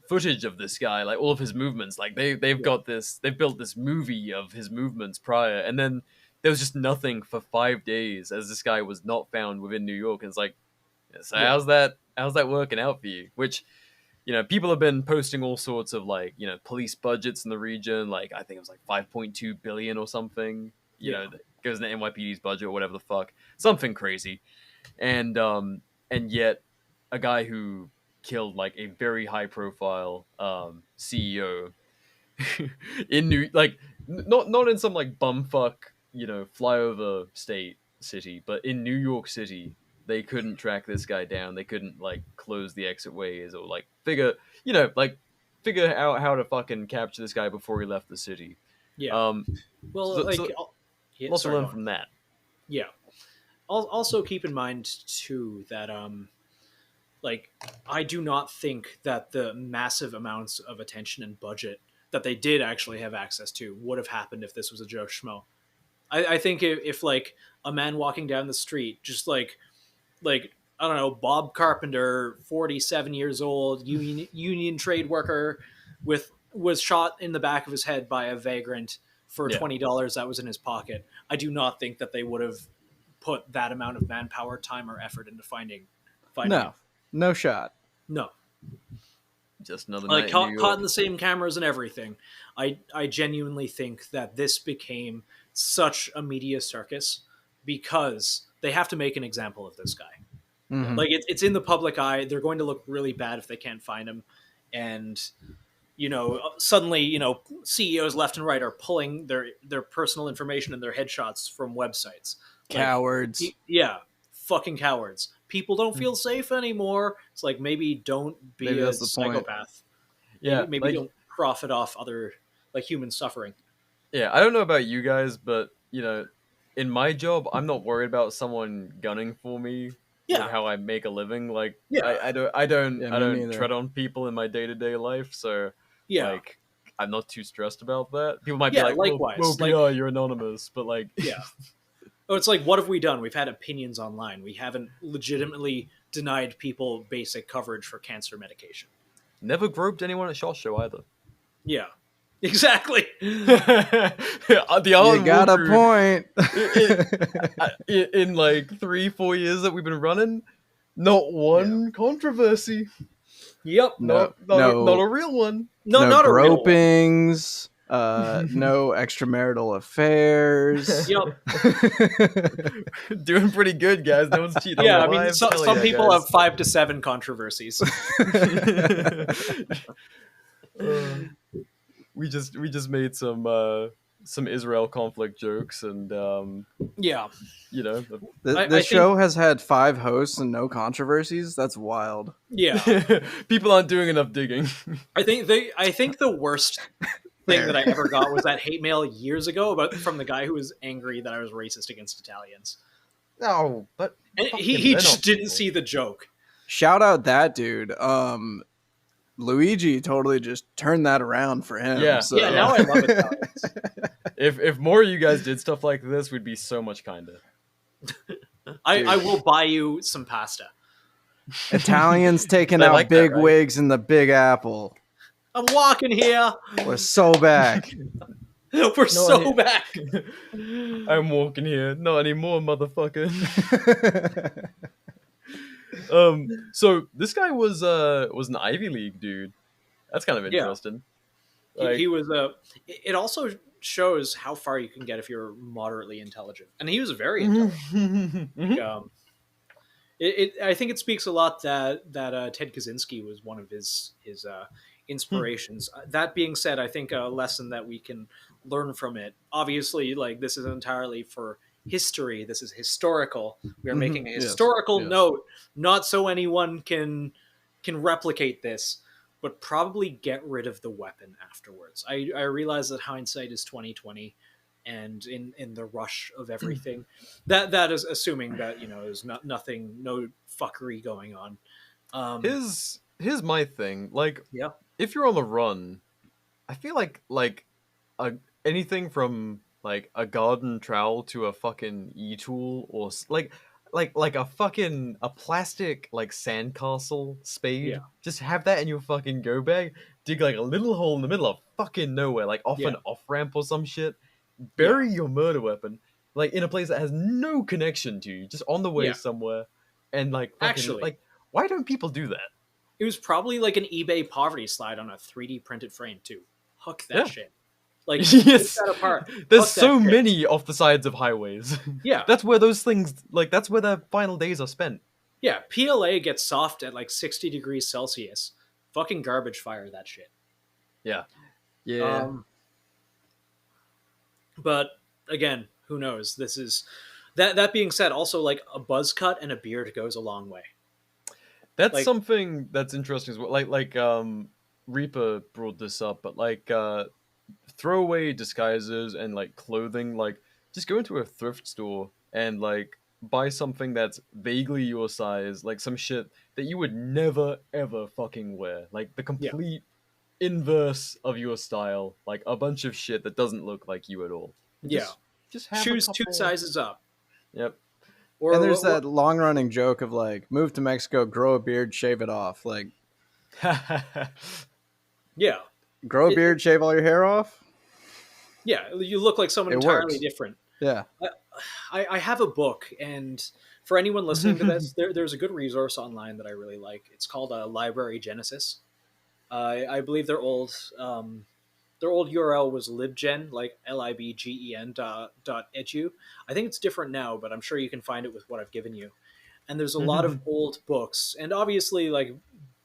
Speaker 2: footage of this guy, like all of his movements, like they've built this movie of his movements prior, and then there was just nothing for 5 days as this guy was not found within New York. And it's like, so
Speaker 1: Yeah.
Speaker 2: how's that working out for you? Which, people have been posting all sorts of, like, police budgets in the region, like I think it was like 5.2 billion or something, that goes into NYPD's budget or whatever the fuck, something crazy. And yet a guy who killed like a very high profile CEO in not in some like bumfuck flyover state city, but in New York City, they couldn't track this guy down. They couldn't like close the exit ways or like figure out how to fucking capture this guy before he left the city.
Speaker 1: Yeah. Well,
Speaker 2: Lots to learn from that.
Speaker 1: Yeah. Also keep in mind too that like I do not think that the massive amounts of attention and budget that they did actually have access to would have happened if this was a Joe Schmo. I think if like a man walking down the street, just like I don't know, Bob Carpenter, 47 years old, union trade worker, was shot in the back of his head by a vagrant for $20 that was in his pocket. I do not think that they would have put that amount of manpower, time, or effort into finding
Speaker 3: no shot.
Speaker 1: No.
Speaker 2: Just another
Speaker 1: Like
Speaker 2: night
Speaker 1: caught in the same cameras and everything. I genuinely think that this became such a media circus because they have to make an example of this guy.
Speaker 3: Mm-hmm.
Speaker 1: Like it's in the public eye. They're going to look really bad if they can't find him. And suddenly, CEOs left and right are pulling their personal information and their headshots from websites.
Speaker 3: Cowards.
Speaker 1: Fucking cowards. People don't feel safe anymore. It's like, maybe don't be a psychopath.
Speaker 2: Yeah,
Speaker 1: maybe don't profit off other like human suffering.
Speaker 2: Yeah, I don't know about you guys, but in my job, I'm not worried about someone gunning for me.
Speaker 1: Yeah,
Speaker 2: how I make a living. Like,
Speaker 1: yeah,
Speaker 2: I don't
Speaker 3: neither.
Speaker 2: tread on people in my day-to-day life, so
Speaker 1: yeah,
Speaker 2: like I'm not too stressed about that. People might be like,
Speaker 1: likewise,
Speaker 2: well, BR, you're anonymous, but like,
Speaker 1: yeah. Oh, it's like, what have we done? We've had opinions online. We haven't legitimately denied people basic coverage for cancer medication.
Speaker 2: Never groped anyone at SHOT Show either.
Speaker 1: Yeah, exactly.
Speaker 3: You got a point.
Speaker 2: in like 3-4 years that we've been running, not one controversy.
Speaker 1: Yep.
Speaker 2: Not a real one.
Speaker 1: No,
Speaker 3: not
Speaker 1: a
Speaker 3: gropings. No extramarital affairs.
Speaker 1: Yep.
Speaker 2: Doing pretty good, guys. No one's cheating.
Speaker 1: Yeah, I mean, some people have 5 to 7 controversies.
Speaker 2: We just made some Israel conflict jokes, and
Speaker 3: this show has had 5 hosts and no controversies. That's wild.
Speaker 1: Yeah,
Speaker 2: people aren't doing enough digging.
Speaker 1: I think the worst thing that I ever got was that hate mail years ago from the guy who was angry that I was racist against Italians.
Speaker 2: No, but
Speaker 1: and he just didn't see the joke.
Speaker 3: Shout out that dude. Luigi totally just turned that around for him.
Speaker 2: Yeah,
Speaker 3: so.
Speaker 1: Yeah. Now I love Italians.
Speaker 2: If more of you guys did stuff like this, we'd be so much kinder.
Speaker 1: I will buy you some pasta.
Speaker 3: Italians taking
Speaker 2: I
Speaker 3: out
Speaker 2: like that,
Speaker 3: big
Speaker 2: right?
Speaker 3: wigs in the Big Apple.
Speaker 1: I'm walking here.
Speaker 3: We're so back.
Speaker 1: We're so back.
Speaker 2: I'm walking here. Not anymore, motherfucker. So this guy was an Ivy League dude. That's kind of interesting.
Speaker 1: Yeah. He was it also shows how far you can get if you're moderately intelligent, and he was very intelligent. I think it speaks a lot that Ted Kaczynski was one of his inspirations. That being said, I think a lesson that we can learn from it, obviously, like, this is entirely for history. This is historical. We are making a historical note, not so anyone can replicate this. but probably get rid of the weapon afterwards. I realize that hindsight is 2020, and in the rush of everything, that is assuming that there's nothing, no fuckery going on.
Speaker 2: Here's my thing. Like,
Speaker 1: Yeah.
Speaker 2: if you're on the run, I feel like a anything from like a garden trowel to a fucking e-tool or like a plastic like sandcastle spade.
Speaker 1: Yeah.
Speaker 2: Just have that in your fucking go bag. Dig like a little hole in the middle of fucking nowhere, like off an off ramp or some shit. Bury your murder weapon like in a place that has no connection to you, just on the way somewhere. And like fucking,
Speaker 1: Actually,
Speaker 2: like, why don't people do that?
Speaker 1: it was probably like an eBay poverty slide on a 3D printed frame too. Hook that shit. Like,
Speaker 2: yes,
Speaker 1: take that apart.
Speaker 2: There's so many off the sides of highways.
Speaker 1: Yeah,
Speaker 2: that's where those things, like, that's where their final days are spent.
Speaker 1: Yeah, PLA gets soft at like 60 degrees Celsius. Fucking garbage fire that shit.
Speaker 2: Yeah.
Speaker 1: But again, who knows? This is that being said, also like a buzz cut and a beard goes a long way.
Speaker 2: That's
Speaker 1: like,
Speaker 2: something that's interesting as well. Like Reaper brought this up, but like throwaway disguises and like clothing, like just go into a thrift store and like buy something that's vaguely your size, like some shit that you would never ever fucking wear, like the complete inverse of your style, like a bunch of shit that doesn't look like you at all. Just have
Speaker 1: choose 2 sizes up.
Speaker 2: Yep.
Speaker 3: And there's that long running joke of like, move to Mexico, grow a beard, shave it off. Like,
Speaker 1: yeah,
Speaker 3: grow a beard, shave all your hair off.
Speaker 1: Yeah, you look like someone entirely different.
Speaker 3: Yeah.
Speaker 1: I have a book, and for anyone listening to this, there's a good resource online that I really like. It's called Library Genesis. I believe their old URL was libgen, like libgen.edu. I think it's different now, but I'm sure you can find it with what I've given you. And there's a lot of old books, and obviously, like,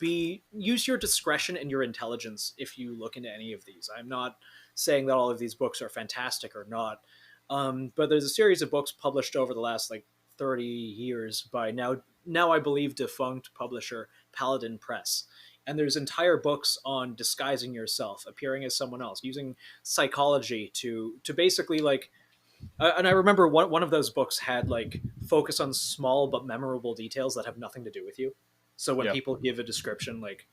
Speaker 1: use your discretion and your intelligence if you look into any of these. I'm not saying that all of these books are fantastic or not, but there's a series of books published over the last like 30 years by now I believe defunct publisher Paladin Press. And there's entire books on disguising yourself, appearing as someone else, using psychology to basically like. And I remember one of those books had like focus on small but memorable details that have nothing to do with you. So when people give a description, like,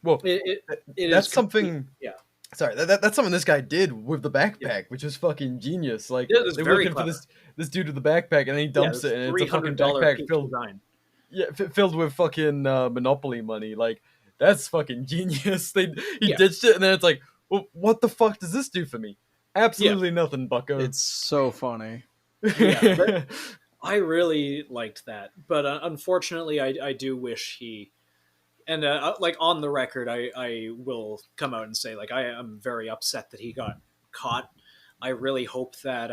Speaker 2: well, that's something.
Speaker 1: Yeah.
Speaker 2: Sorry, that's something this guy did with the backpack, which was fucking genius. Like, they're looking for this dude with the backpack, and then he dumps it, and it's a fucking backpack filled with fucking Monopoly money. Like, that's fucking genius. He ditched it, and then it's like, well, what the fuck does this do for me? Absolutely nothing, bucko.
Speaker 3: It's so funny.
Speaker 1: Yeah, I really liked that, but unfortunately, I do wish he. And like on the record, I will come out and say like I am very upset that he got caught. I really hope that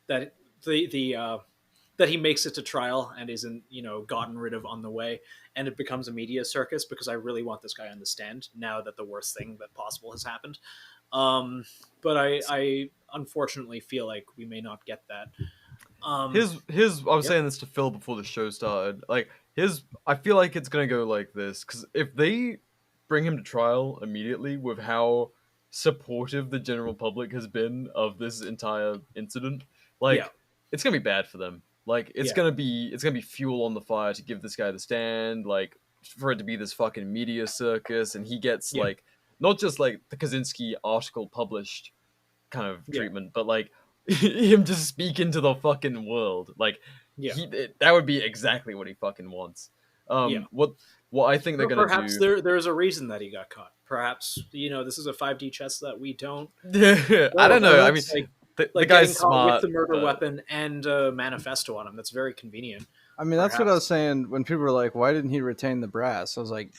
Speaker 1: that that he makes it to trial and isn't gotten rid of on the way, and it becomes a media circus, because I really want this guy on the stand now that the worst thing that possible has happened. But I unfortunately feel like we may not get that.
Speaker 2: I was saying this to Phil before the show started. Like, I feel like it's gonna go like this, because if they bring him to trial immediately with how supportive the general public has been of this entire incident, like, it's gonna be bad for them. Like, it's gonna be fuel on the fire to give this guy the stand, like, for it to be this fucking media circus, and he gets like not just like the Kaczynski article published kind of treatment, but like him to speak into the fucking world. Like, that would be exactly what he fucking wants. What I think they're gonna
Speaker 1: perhaps
Speaker 2: do.
Speaker 1: there's a reason that he got caught. Perhaps this is a 5D chess that we don't.
Speaker 2: I don't know. I mean, the guy's smart
Speaker 1: with the murder weapon and a manifesto on him. That's very convenient.
Speaker 3: I mean, that's what I was saying when people were like, "Why didn't he retain the brass?" I was like,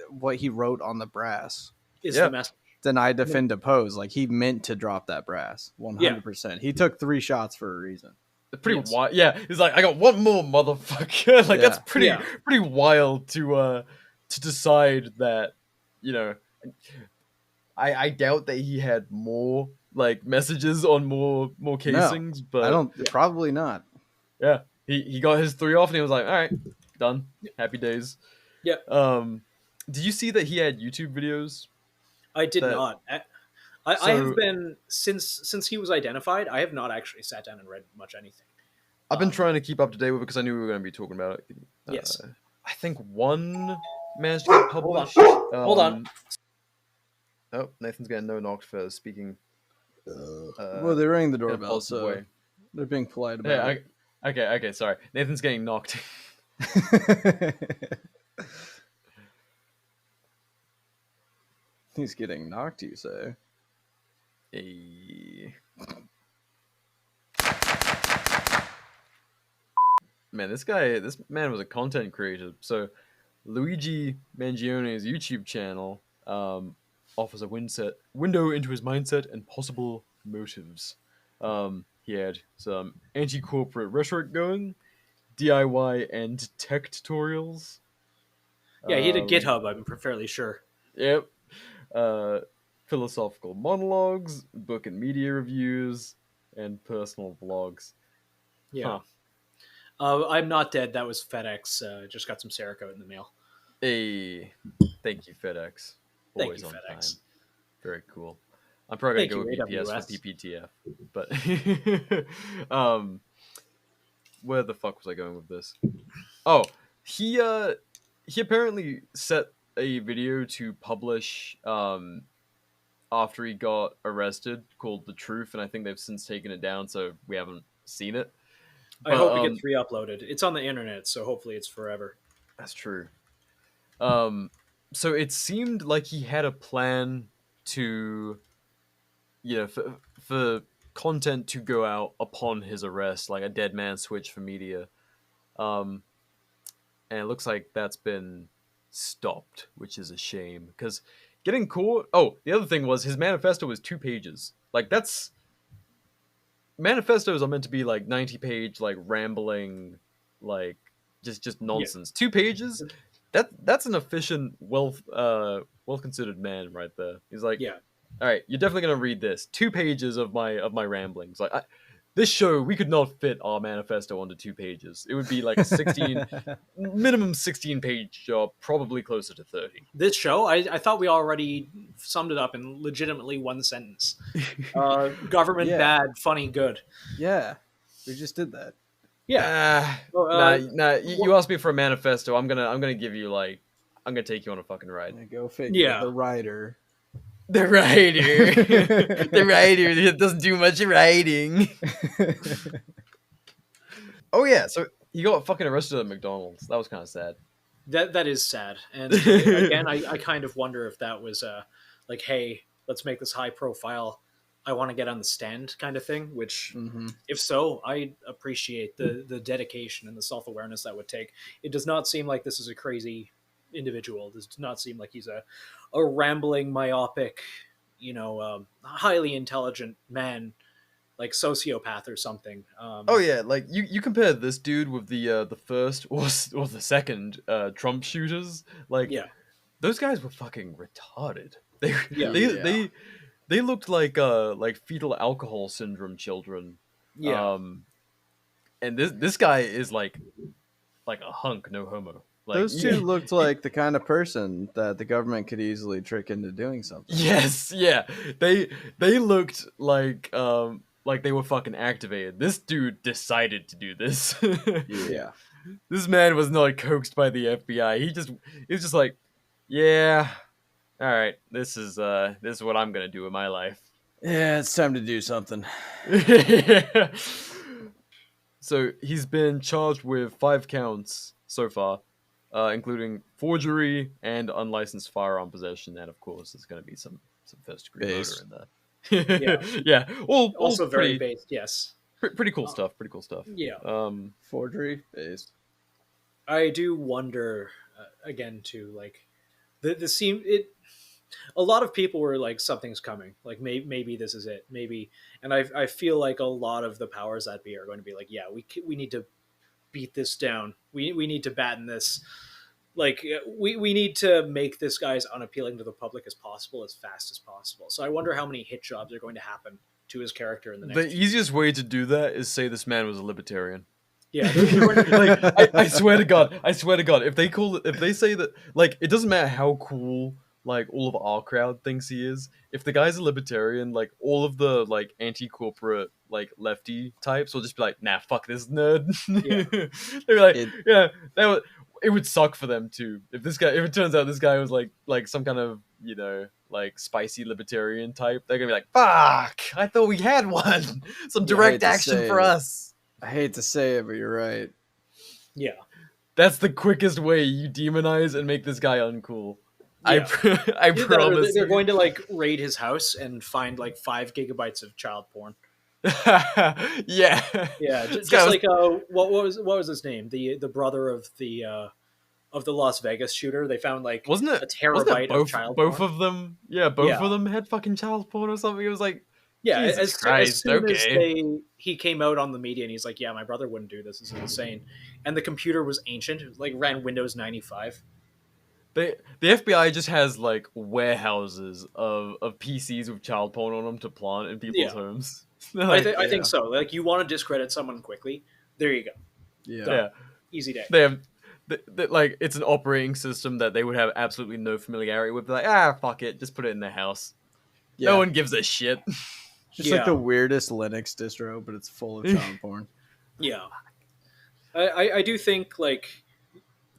Speaker 3: "What he wrote on the brass
Speaker 1: is the message."
Speaker 3: Deny, defend, oppose. Like, he meant to drop that brass 100%. He took 3 shots for a reason.
Speaker 2: Pretty wild. Yeah, he's like, I got one more, motherfucker. Like, that's pretty wild to decide that. I doubt that he had more like messages on more casings, but
Speaker 3: I don't. Probably not.
Speaker 2: Yeah, he got his 3 off, and he was like, all right, done. Happy days.
Speaker 1: Yeah.
Speaker 2: Did you see that he had YouTube videos?
Speaker 1: I did
Speaker 2: That-
Speaker 1: not. I have
Speaker 2: So-
Speaker 1: been since he was identified. I have not actually sat down and read much anything.
Speaker 2: I've been trying to keep up to date with it because I knew we were going to be talking about it.
Speaker 1: Yes.
Speaker 2: I think one managed to get published.
Speaker 1: Hold on.
Speaker 2: Oh, Nathan's getting no knocked for speaking.
Speaker 3: Well, they rang the
Speaker 2: in a
Speaker 3: doorbell,
Speaker 2: positive
Speaker 3: so
Speaker 2: way.
Speaker 3: they're being polite about it.
Speaker 2: Okay, sorry. Nathan's getting knocked.
Speaker 3: He's getting knocked, you say?
Speaker 2: Hey. Man, this man was a content creator. So, Luigi Mangione's YouTube channel offers a window into his mindset and possible motives. He had some anti-corporate rhetoric going, DIY and tech tutorials.
Speaker 1: Yeah, he had a GitHub. I'm fairly sure.
Speaker 2: Yep. Philosophical monologues, book and media reviews, and personal vlogs.
Speaker 1: Yeah.
Speaker 2: Huh.
Speaker 1: I'm not dead. That was FedEx. Just got some Cerakote in the mail.
Speaker 2: Hey, thank you, FedEx.
Speaker 1: Thank
Speaker 2: Always
Speaker 1: you,
Speaker 2: on
Speaker 1: FedEx.
Speaker 2: time. Very cool. I'm probably
Speaker 1: Thank
Speaker 2: gonna
Speaker 1: you,
Speaker 2: go with BPS
Speaker 1: AWS.
Speaker 2: for PPTF, but where the fuck was I going with this? Oh, he apparently set a video to publish after he got arrested called The Truth, and I think they've since taken it down, so we haven't seen it.
Speaker 1: I hope it gets re-uploaded. It's on the internet, so hopefully it's forever.
Speaker 2: That's true. So it seemed like he had a plan to, for content to go out upon his arrest, like a dead man switch for media. And it looks like that's been stopped, which is a shame. Because getting caught... Oh, the other thing was his manifesto was 2 pages. Like, that's... Manifestos are meant to be, like, 90-page, like, rambling, like, just nonsense. 2 pages? That's an efficient, well-considered man right there. He's like,
Speaker 1: Yeah.
Speaker 2: all right, you're definitely gonna read this. 2 pages of my ramblings. Like, this show, we could not fit our manifesto onto 2 pages. It would be like a minimum 16-page job, probably closer to 30.
Speaker 1: This show, I thought we already summed it up in legitimately one sentence. Government
Speaker 3: Yeah.
Speaker 1: bad, funny good.
Speaker 3: Yeah, we just did that.
Speaker 1: Yeah.
Speaker 2: Nah. You asked me for a manifesto. I'm gonna give you I'm gonna take you on a fucking ride.
Speaker 3: Go figure.
Speaker 1: Yeah.
Speaker 3: The writer.
Speaker 2: The writer, the writer that doesn't do much writing. Oh yeah, so he got fucking arrested at McDonald's. That was kind of sad.
Speaker 1: That is sad. And again, I kind of wonder if that was like, hey, let's make this high profile. I want to get on the stand kind of thing, which if so, I appreciate the dedication and the self-awareness that would take. It does not seem like this is a crazy individual. This does not seem like he's a rambling, myopic, highly intelligent man, like sociopath or something.
Speaker 2: Oh yeah, like you compare this dude with the first or the second Trump shooters. Like,
Speaker 1: Yeah.
Speaker 2: those guys were fucking retarded. They looked like fetal alcohol syndrome children.
Speaker 1: Yeah.
Speaker 2: And this guy is like a hunk, no homo. Like,
Speaker 3: Those two looked like the kind of person that the government could easily trick into doing something.
Speaker 2: Yes, yeah. They looked like they were fucking activated. This dude decided to do this.
Speaker 3: Yeah.
Speaker 2: This man was not coaxed by the FBI. He was just like, yeah, all right, this is what I'm gonna do in my life.
Speaker 3: Yeah, it's time to do something.
Speaker 2: So he's been charged with 5 counts so far, including forgery and unlicensed firearm possession, and of course, there's going to be some first-degree murder in there. Yeah. All
Speaker 1: Also very
Speaker 2: pretty,
Speaker 1: based, yes.
Speaker 2: pretty cool stuff. Pretty cool stuff.
Speaker 1: Yeah.
Speaker 3: Forgery based.
Speaker 1: I do wonder again too, like the scene. A lot of people were like, something's coming. Like maybe this is it. Maybe, and I feel like a lot of the powers that be are going to be like, yeah, we need to beat this down. We need to batten this. Like we need to make this guy as unappealing to the public as possible, as fast as possible. So I wonder how many hit jobs are going to happen to his character in the next.
Speaker 2: The easiest way to do that is say this man was a libertarian.
Speaker 1: Yeah, they're going to,
Speaker 2: Like I swear to God, if they say that, like, it doesn't matter how cool like all of our crowd thinks he is. If the guy's a libertarian, like all of the like anti-corporate like lefty types will just be like, nah, fuck this nerd.
Speaker 1: Yeah.
Speaker 2: They're like,
Speaker 3: It-
Speaker 2: yeah, that would, it would suck for them too if it turns out this guy was like some kind of, you know, like spicy libertarian type. They're gonna be like, fuck, I thought we had one. Some
Speaker 3: Yeah, I
Speaker 2: direct
Speaker 3: hate to
Speaker 2: action
Speaker 3: say
Speaker 2: for
Speaker 3: it.
Speaker 2: us.
Speaker 3: I hate to say it, but you're right.
Speaker 1: yeah.
Speaker 2: That's the quickest way you demonize and make this guy uncool.
Speaker 1: Yeah.
Speaker 2: I
Speaker 1: Either that or
Speaker 2: promise.
Speaker 1: they're going to like raid his house and find like 5 gigabytes of child porn.
Speaker 2: Yeah.
Speaker 1: Yeah,
Speaker 2: This
Speaker 1: just
Speaker 2: guy was-
Speaker 1: like what was his name? The brother of the Las Vegas shooter. They found like
Speaker 2: wasn't it
Speaker 1: a terabyte
Speaker 2: wasn't it both,
Speaker 1: of child
Speaker 2: both
Speaker 1: porn.
Speaker 2: of them? Yeah, both
Speaker 1: Yeah.
Speaker 2: of them had fucking child porn or something. It was like,
Speaker 1: Yeah,
Speaker 2: Jesus
Speaker 1: as
Speaker 2: Christ,
Speaker 1: soon as
Speaker 2: okay.
Speaker 1: he came out on the media and he's like, yeah, my brother wouldn't do this. This is insane. And the computer was ancient. It was, like ran Windows 95.
Speaker 2: the FBI just has like warehouses of PCs with child porn on them to plant in people's
Speaker 1: Yeah.
Speaker 2: homes. They're like,
Speaker 1: I
Speaker 3: yeah.
Speaker 1: think so. Like you want to discredit someone quickly. There you go.
Speaker 3: Yeah.
Speaker 1: Done.
Speaker 2: yeah.
Speaker 1: Easy day.
Speaker 2: They have like it's an operating system that they would have absolutely no familiarity with. They're like, fuck it, just put it in their house.
Speaker 3: Yeah.
Speaker 2: No one gives a shit.
Speaker 3: Just
Speaker 1: Yeah.
Speaker 3: like the weirdest Linux distro, but it's full of child porn.
Speaker 1: Yeah. I do think like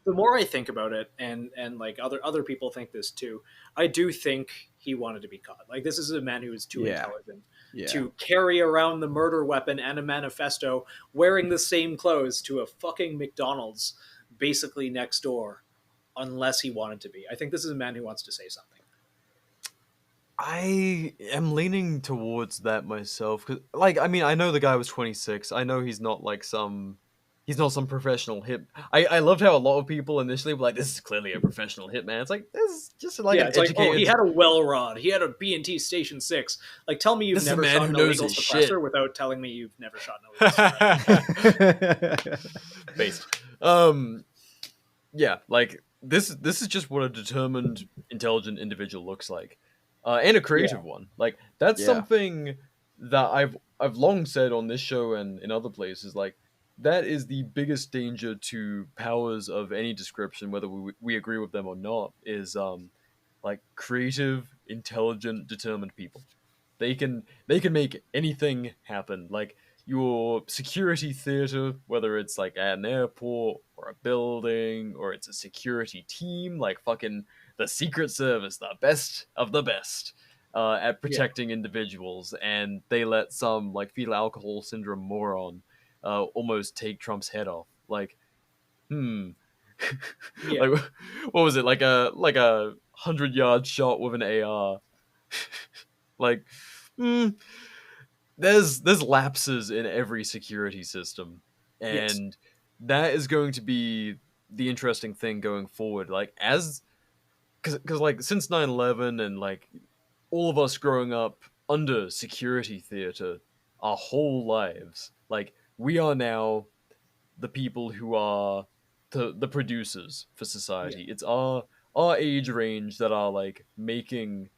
Speaker 1: the more I think about it, and like other people think this too, I do think he wanted to be caught. Like this is a man who is too
Speaker 3: Yeah.
Speaker 1: intelligent
Speaker 3: Yeah.
Speaker 1: to carry around the murder weapon and a manifesto wearing the same clothes to a fucking McDonald's basically next door, unless he wanted to be. I think this is a man who wants to say something.
Speaker 2: I am leaning towards that myself, because, like, I mean, I know the guy was 26. I know he's not like he's not some professional hit. I loved how a lot of people initially were like, "This is clearly a professional hitman." It's like this is just like
Speaker 1: yeah,
Speaker 2: an
Speaker 1: it's like,
Speaker 2: educated.
Speaker 1: oh, he had a well rod. He had a B&T Station 6. Like, tell me you've
Speaker 2: This is a
Speaker 1: never
Speaker 2: man
Speaker 1: shot
Speaker 2: who
Speaker 1: an
Speaker 2: knows
Speaker 1: illegal
Speaker 2: his
Speaker 1: suppressor
Speaker 2: shit.
Speaker 1: without telling me you've never shot an illegal suppressor.
Speaker 2: Based. Yeah, like this is just what a determined, intelligent individual looks like, and a creative one. Like that's
Speaker 3: Yeah.
Speaker 2: something that I've long said on this show and in other places. Like that is the biggest danger to powers of any description, whether we agree with them or not. Is like creative, intelligent, determined people. They can make anything happen. Like your security theater, whether it's like at an airport or a building or it's a security team, like fucking the Secret Service, the best of the best at protecting individuals, and they let some like fetal alcohol syndrome moron almost take Trump's head off. Like,
Speaker 1: Yeah.
Speaker 2: like what was it? Like a 100-yard shot with an AR. Like, there's lapses in every security system, and that is going to be the interesting thing going forward. Like because like since 9/11 and like all of us growing up under security theater our whole lives, like we are now the people who are the producers for society. It's our age range that are like making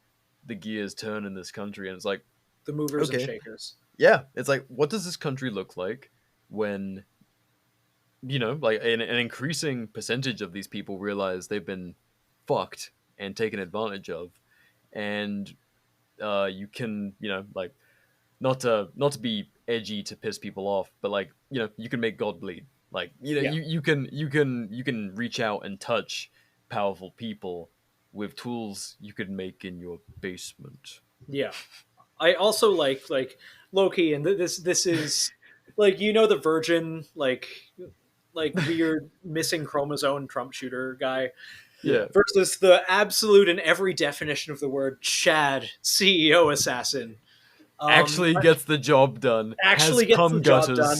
Speaker 2: the gears turn in this country, and it's like,
Speaker 1: The movers and
Speaker 2: Okay.
Speaker 1: shakers.
Speaker 2: yeah, it's like, what does this country look like when, you know, like an increasing percentage of these people realize they've been fucked and taken advantage of, and you can, you know, like not to be edgy to piss people off, but like, you know, you can make God bleed. Like, you know,
Speaker 1: Yeah.
Speaker 2: you can reach out and touch powerful people with tools you could make in your basement.
Speaker 1: Yeah. I also like Loki, and this is like, you know, the virgin like weird missing chromosome Trump shooter guy
Speaker 2: Yeah.
Speaker 1: versus the absolute and every definition of the word Chad CEO assassin.
Speaker 2: Actually gets the job done.
Speaker 1: actually
Speaker 2: has
Speaker 1: gets
Speaker 2: cum
Speaker 1: the job
Speaker 2: gutters,
Speaker 1: done.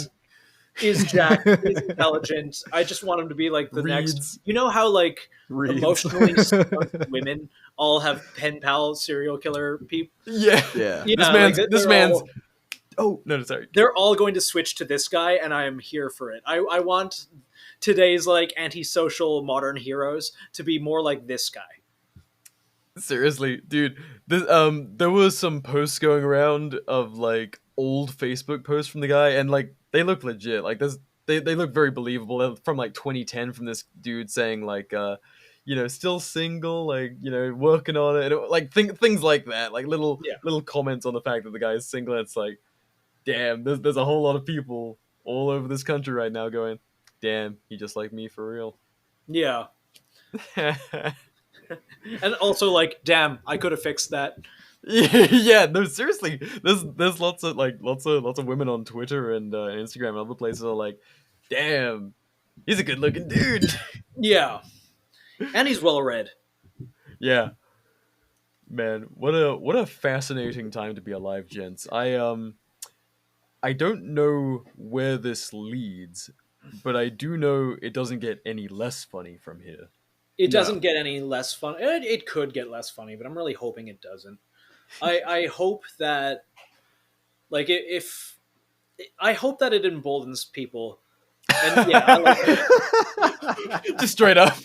Speaker 1: Is Jack is intelligent. I just want him to be like the
Speaker 2: reads.
Speaker 1: next. You know how like
Speaker 3: Reads.
Speaker 1: emotionally stuck women all have pen pal serial killer people.
Speaker 2: Yeah.
Speaker 3: Yeah.
Speaker 1: Yeah,
Speaker 2: This
Speaker 1: like,
Speaker 2: man's
Speaker 1: they're all-
Speaker 2: Oh, no, sorry.
Speaker 1: they're all going to switch to this guy, and I am here for it. I want today's like antisocial modern heroes to be more like this guy.
Speaker 2: Seriously, dude. This, there was some posts going around of like old Facebook posts from the guy, and like they look legit. Like they look very believable. They're from like 2010, from this dude saying like still single, like working on it, and like things like that, like
Speaker 1: Yeah.
Speaker 2: little comments on the fact that the guy is single. And it's like, damn, there's a whole lot of people all over this country right now going, damn, he just like me for real.
Speaker 1: Yeah. And also like, damn, I could have fixed that.
Speaker 2: Yeah, no, seriously. There's lots of women on Twitter and Instagram and other places are like, damn, he's a good looking dude.
Speaker 1: Yeah. And he's well read.
Speaker 2: Yeah. Man, what a fascinating time to be alive, gents. I don't know where this leads, but I do know it doesn't get any less funny from here.
Speaker 1: It
Speaker 3: No.
Speaker 1: doesn't get any less fun. It could get less funny, but I'm really hoping it doesn't. I hope that, like, if I hope that it emboldens people. And yeah,
Speaker 2: Just straight up.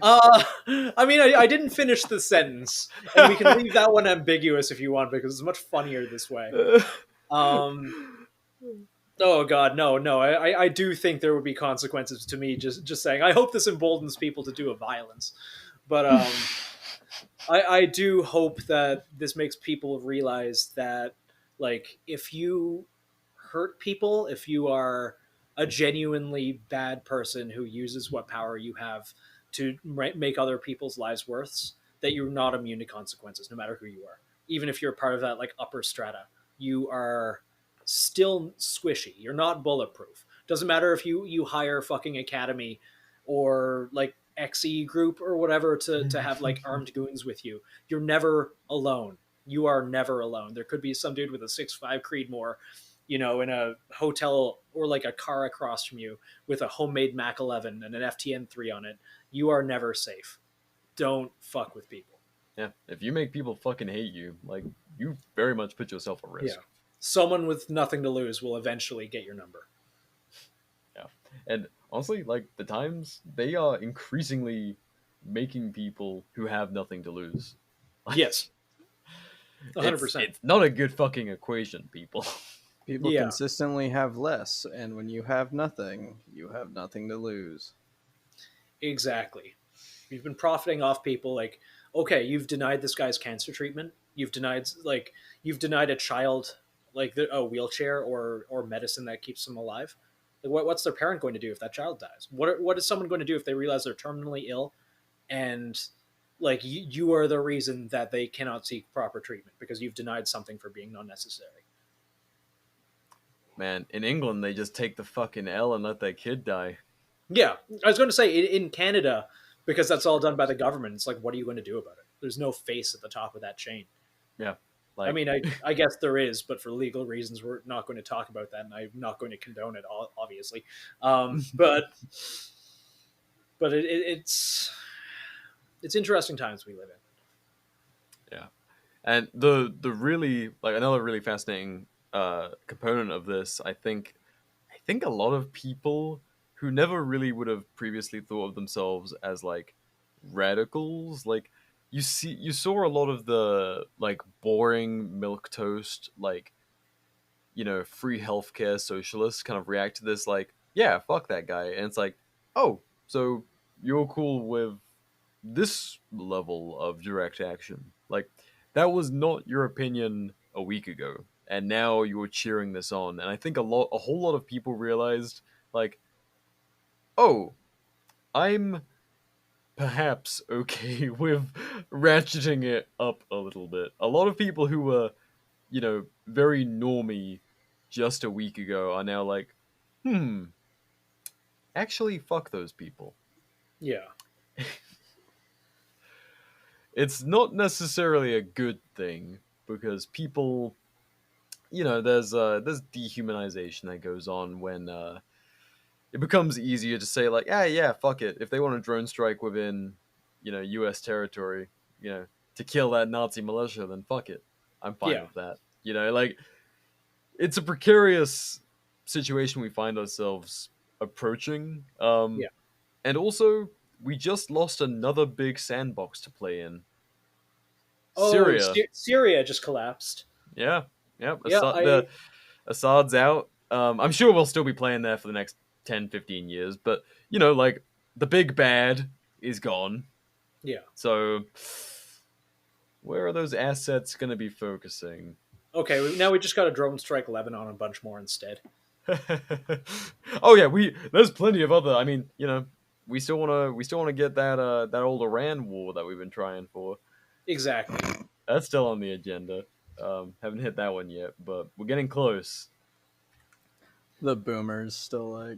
Speaker 1: I mean, I didn't finish the sentence, and we can leave that one ambiguous if you want, because it's much funnier this way. Oh God, no! I do think there would be consequences to me just saying. I hope this emboldens people to do a violence, but I do hope that this makes people realize that, like, if you hurt people, if you are a genuinely bad person who uses what power you have to make other people's lives worse, that you're not immune to consequences, no matter who you are. Even if you're part of that like upper strata, you are still squishy. You're not bulletproof. Doesn't matter if you hire fucking Academy or like XE group or whatever to have like armed goons with you. You're never alone. You are never alone. There could be some dude with a 6'5" Creedmoor, in a hotel or like a car across from you with a homemade Mac 11 and an FTN 3 on it. You are never safe. Don't fuck with people.
Speaker 2: Yeah, if you make people fucking hate you, like, you very much put yourself at risk.
Speaker 1: Yeah. Someone with nothing to lose will eventually get your number.
Speaker 2: Yeah. And honestly, like, the times, they are increasingly making people who have nothing to lose. Like,
Speaker 1: Yes. 100%.
Speaker 2: It's not a good fucking equation, people.
Speaker 3: People
Speaker 1: Yeah.
Speaker 3: consistently have less, and when you have nothing, you have nothing to lose.
Speaker 1: Exactly. You've been profiting off people. Like, okay, you've denied this guy's cancer treatment. You've denied a child like a wheelchair or medicine that keeps them alive. Like, what's their parent going to do if that child dies? What is someone going to do if they realize they're terminally ill, and like you are the reason that they cannot seek proper treatment because you've denied something for being unnecessary?
Speaker 2: Man, in England, they just take the fucking L and let that kid die.
Speaker 1: Yeah, I was going to say in Canada, because that's all done by the government. It's like, what are you going to do about it? There's no face at the top of that chain.
Speaker 2: Yeah. Like,
Speaker 1: I mean, I guess there is, but for legal reasons, we're not going to talk about that, and I'm not going to condone it, obviously. But it's interesting times we live in.
Speaker 2: Yeah, and the really, like, another really fascinating component of this, I think a lot of people who never really would have previously thought of themselves as like radicals, like, you saw a lot of the like boring milquetoast, like, free healthcare socialists kind of react to this like, yeah, fuck that guy, and it's like, oh, so you're cool with this level of direct action. Like, that was not your opinion a week ago, and now you're cheering this on. And I think a whole lot of people realized, like, oh, I'm perhaps okay with ratcheting it up a little bit. A lot of people who were, very normie just a week ago are now like, actually, fuck those people.
Speaker 1: Yeah.
Speaker 2: It's not necessarily a good thing, because people, there's dehumanization that goes on when it becomes easier to say like, yeah, fuck it. If they want a drone strike within, U.S. territory, to kill that Nazi militia, then fuck it. I'm fine with that. Like, it's a precarious situation we find ourselves approaching. And also, we just lost another big sandbox to play in.
Speaker 1: Oh,
Speaker 2: Syria.
Speaker 1: Syria just collapsed.
Speaker 2: Yeah.
Speaker 1: Yeah,
Speaker 2: Assad's out. I'm sure we'll still be playing there for the next 10, 15 years. But, you know, like, the big bad is gone.
Speaker 1: Yeah.
Speaker 2: So, where are those assets going to be focusing?
Speaker 1: Okay, now we just got to drone strike Lebanon a bunch more instead.
Speaker 2: Oh yeah, there's plenty of other. I mean, you know, we still wanna get that old Iran war that we've been trying for.
Speaker 1: Exactly.
Speaker 2: That's still on the agenda. Haven't hit that one yet, but we're getting close.
Speaker 3: The boomers still like,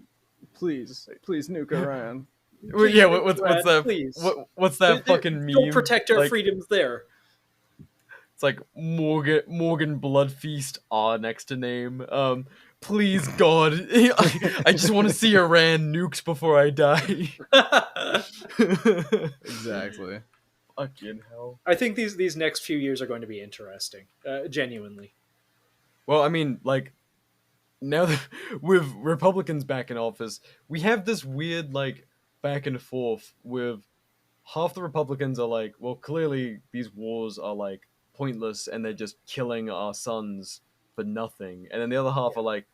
Speaker 3: please nuke Iran.
Speaker 2: Well, yeah, what's that?
Speaker 1: Please.
Speaker 2: What's that fucking meme?
Speaker 1: Don't protect our
Speaker 2: Like,
Speaker 1: freedoms there.
Speaker 2: it's like Morgan Bloodfeast next to name. Please God, I just want to see Iran nukes before I die.
Speaker 3: Exactly.
Speaker 2: Fucking hell.
Speaker 1: I think these next few years are going to be interesting. Genuinely.
Speaker 2: Well, I mean, like, now that with Republicans back in office, we have this weird, like, back and forth with half the Republicans are like, well, clearly these wars are, like, pointless and they're just killing our sons for nothing. And then the other half are like,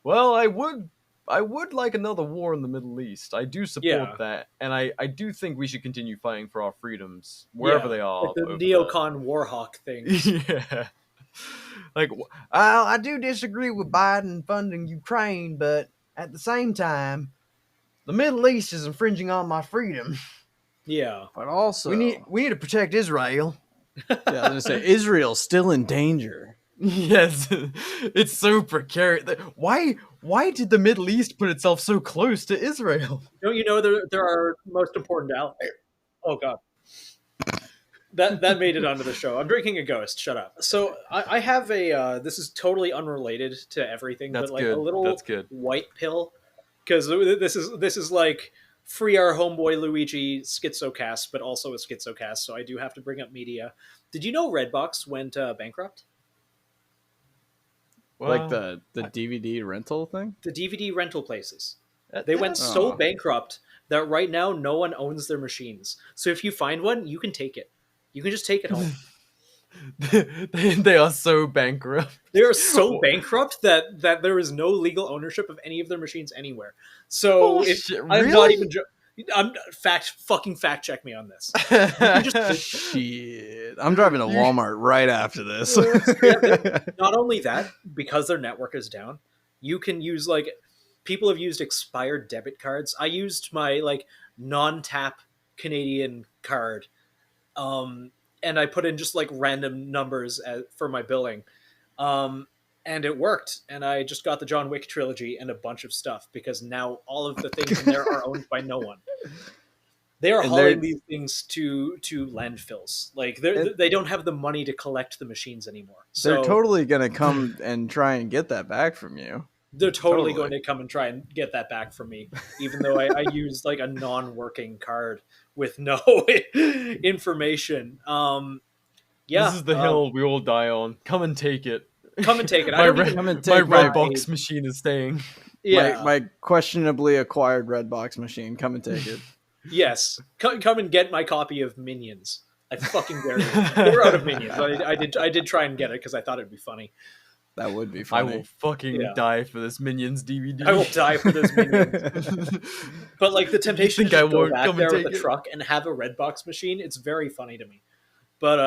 Speaker 2: well, I would like another war in the Middle East. I do support that. And I do think we should continue fighting for our freedoms wherever they are.
Speaker 1: Like the
Speaker 2: over
Speaker 1: neocon warhawk thing.
Speaker 2: yeah. Like, I do disagree with Biden funding Ukraine, but at the same time, the Middle East is infringing on my freedom.
Speaker 1: Yeah.
Speaker 3: But also,
Speaker 2: We need to protect Israel.
Speaker 3: yeah, I was gonna say Israel's still in danger.
Speaker 2: Yes, it's so precarious. Why did the Middle East put itself so close to Israel?
Speaker 1: Don't you know there are most important allies? Oh God. That made it onto the show. I'm drinking a ghost. Shut up. So I have a. This is totally unrelated to everything,
Speaker 2: That's
Speaker 1: but like
Speaker 2: good.
Speaker 1: a little
Speaker 2: That's good.
Speaker 1: white pill, because this is like free our homeboy Luigi schizocast, but also a schizocast. So I do have to bring up media. Did you know Redbox went bankrupt?
Speaker 3: Like the DVD rental thing?
Speaker 1: The DVD rental places. They went so
Speaker 3: Oh.
Speaker 1: bankrupt that right now no one owns their machines. So if you find one, you can take it. You can just take it home.
Speaker 2: they are so bankrupt.
Speaker 1: They are so bankrupt that there is no legal ownership of any of their machines anywhere. So
Speaker 2: Shit,
Speaker 1: I'm not even. I'm fact check me on this.
Speaker 3: Shit. I'm driving to Walmart right after this.
Speaker 1: Not only that, because their network is down, you can use like people have used expired debit cards. I used my like non-tap Canadian card, and I put in just like random numbers for my billing, and it worked. And I just got the John Wick trilogy and a bunch of stuff because now all of the things in there are owned by no one. They are hauling these things to landfills. Like they don't have the money to collect the machines anymore. So
Speaker 3: they're totally gonna come and try and get that back from you.
Speaker 1: they're totally going to come and try and get that back from me, even though I used like a non-working card with no information. Yeah,
Speaker 2: This is the hill we all die on. Come and take it.
Speaker 1: Come and take it.
Speaker 2: My
Speaker 3: my
Speaker 2: Redbox machine is staying.
Speaker 1: Yeah.
Speaker 3: My questionably acquired Redbox machine. Come and take it.
Speaker 1: Yes. Come and get my copy of Minions. I fucking dare you. We're out of Minions. I did try and get it because I thought it'd be funny.
Speaker 3: That would be
Speaker 2: I
Speaker 3: funny.
Speaker 2: will fucking die for this Minions DVD.
Speaker 1: I will die for this Minions. But like the temptation to just go back there with a truck and have a Redbox machine, it's very funny to me. But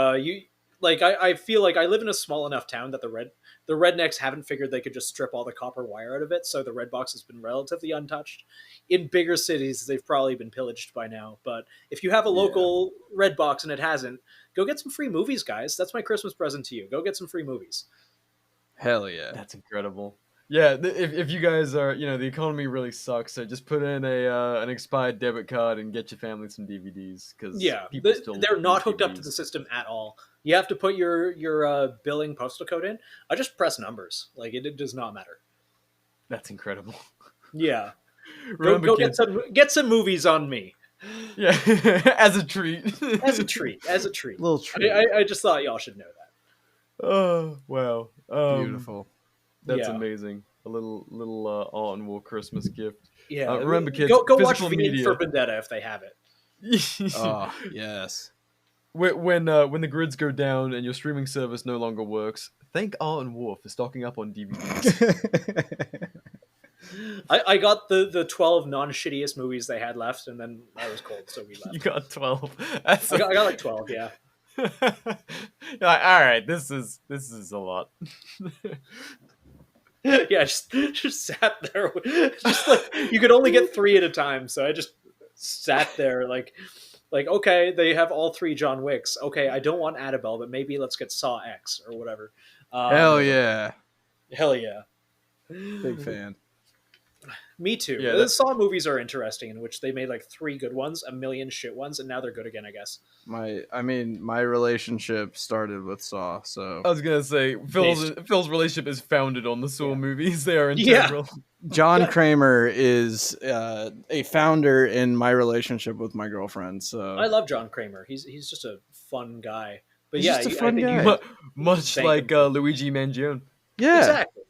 Speaker 1: I feel like I live in a small enough town that the rednecks haven't figured they could just strip all the copper wire out of it, so the Redbox has been relatively untouched. In bigger cities, they've probably been pillaged by now. But if you have a local Redbox and it hasn't, go get some free movies, guys. That's my Christmas present to you. Go get some free movies.
Speaker 3: Hell yeah.
Speaker 2: That's incredible. Yeah, if you guys are, you know, the economy really sucks, so just put in an expired debit card and get your family some DVDs. Because
Speaker 1: they're not hooked up to the system at all. You have to put your billing postal code in. I just press numbers. Like it does not matter.
Speaker 2: That's incredible.
Speaker 1: Yeah,
Speaker 2: Remember,
Speaker 1: go
Speaker 2: kids,
Speaker 1: get some movies on me.
Speaker 2: yeah, as a treat.
Speaker 1: As a treat.
Speaker 3: Little treat.
Speaker 1: I just thought y'all should know that.
Speaker 2: Oh wow,
Speaker 3: Beautiful.
Speaker 2: That's amazing. A little art and war Christmas gift.
Speaker 1: Yeah,
Speaker 2: remember, kids,
Speaker 1: go watch V
Speaker 2: media.
Speaker 1: for Vendetta if they have it.
Speaker 3: Oh yes.
Speaker 2: When the grids go down and your streaming service no longer works, thank Art and War for stocking up on DVDs.
Speaker 1: I got the 12 non-shittiest movies they had left, and then I was cold, so we
Speaker 2: You
Speaker 1: left.
Speaker 2: got 12. That's
Speaker 1: I got like 12, yeah.
Speaker 2: You're like, all right, this is a lot.
Speaker 1: Yeah, just sat there. Just like you could only get 3 at a time, so I just sat there like okay, they have all 3 John Wicks. Okay, I don't want Annabelle, but maybe let's get Saw X or whatever.
Speaker 3: Hell yeah.
Speaker 1: Hell yeah.
Speaker 3: Big fan.
Speaker 1: Me too.
Speaker 2: Yeah,
Speaker 1: The Saw movies are interesting, in which they made like 3 good ones, a million shit ones, and now they're good again, I guess.
Speaker 3: My relationship started with Saw, so
Speaker 2: I was gonna say Phil's relationship is founded on the Saw movies. They are
Speaker 1: Yeah.
Speaker 2: integral.
Speaker 3: John Kramer is a founder in my relationship with my girlfriend. So
Speaker 1: I love John Kramer. He's just a fun guy. But
Speaker 3: He's
Speaker 1: yeah,
Speaker 3: just a
Speaker 1: I
Speaker 3: fun
Speaker 1: think
Speaker 3: guy.
Speaker 2: Much
Speaker 1: Thank
Speaker 2: like
Speaker 1: him.
Speaker 2: Luigi Mangione.
Speaker 3: yeah,
Speaker 1: exactly.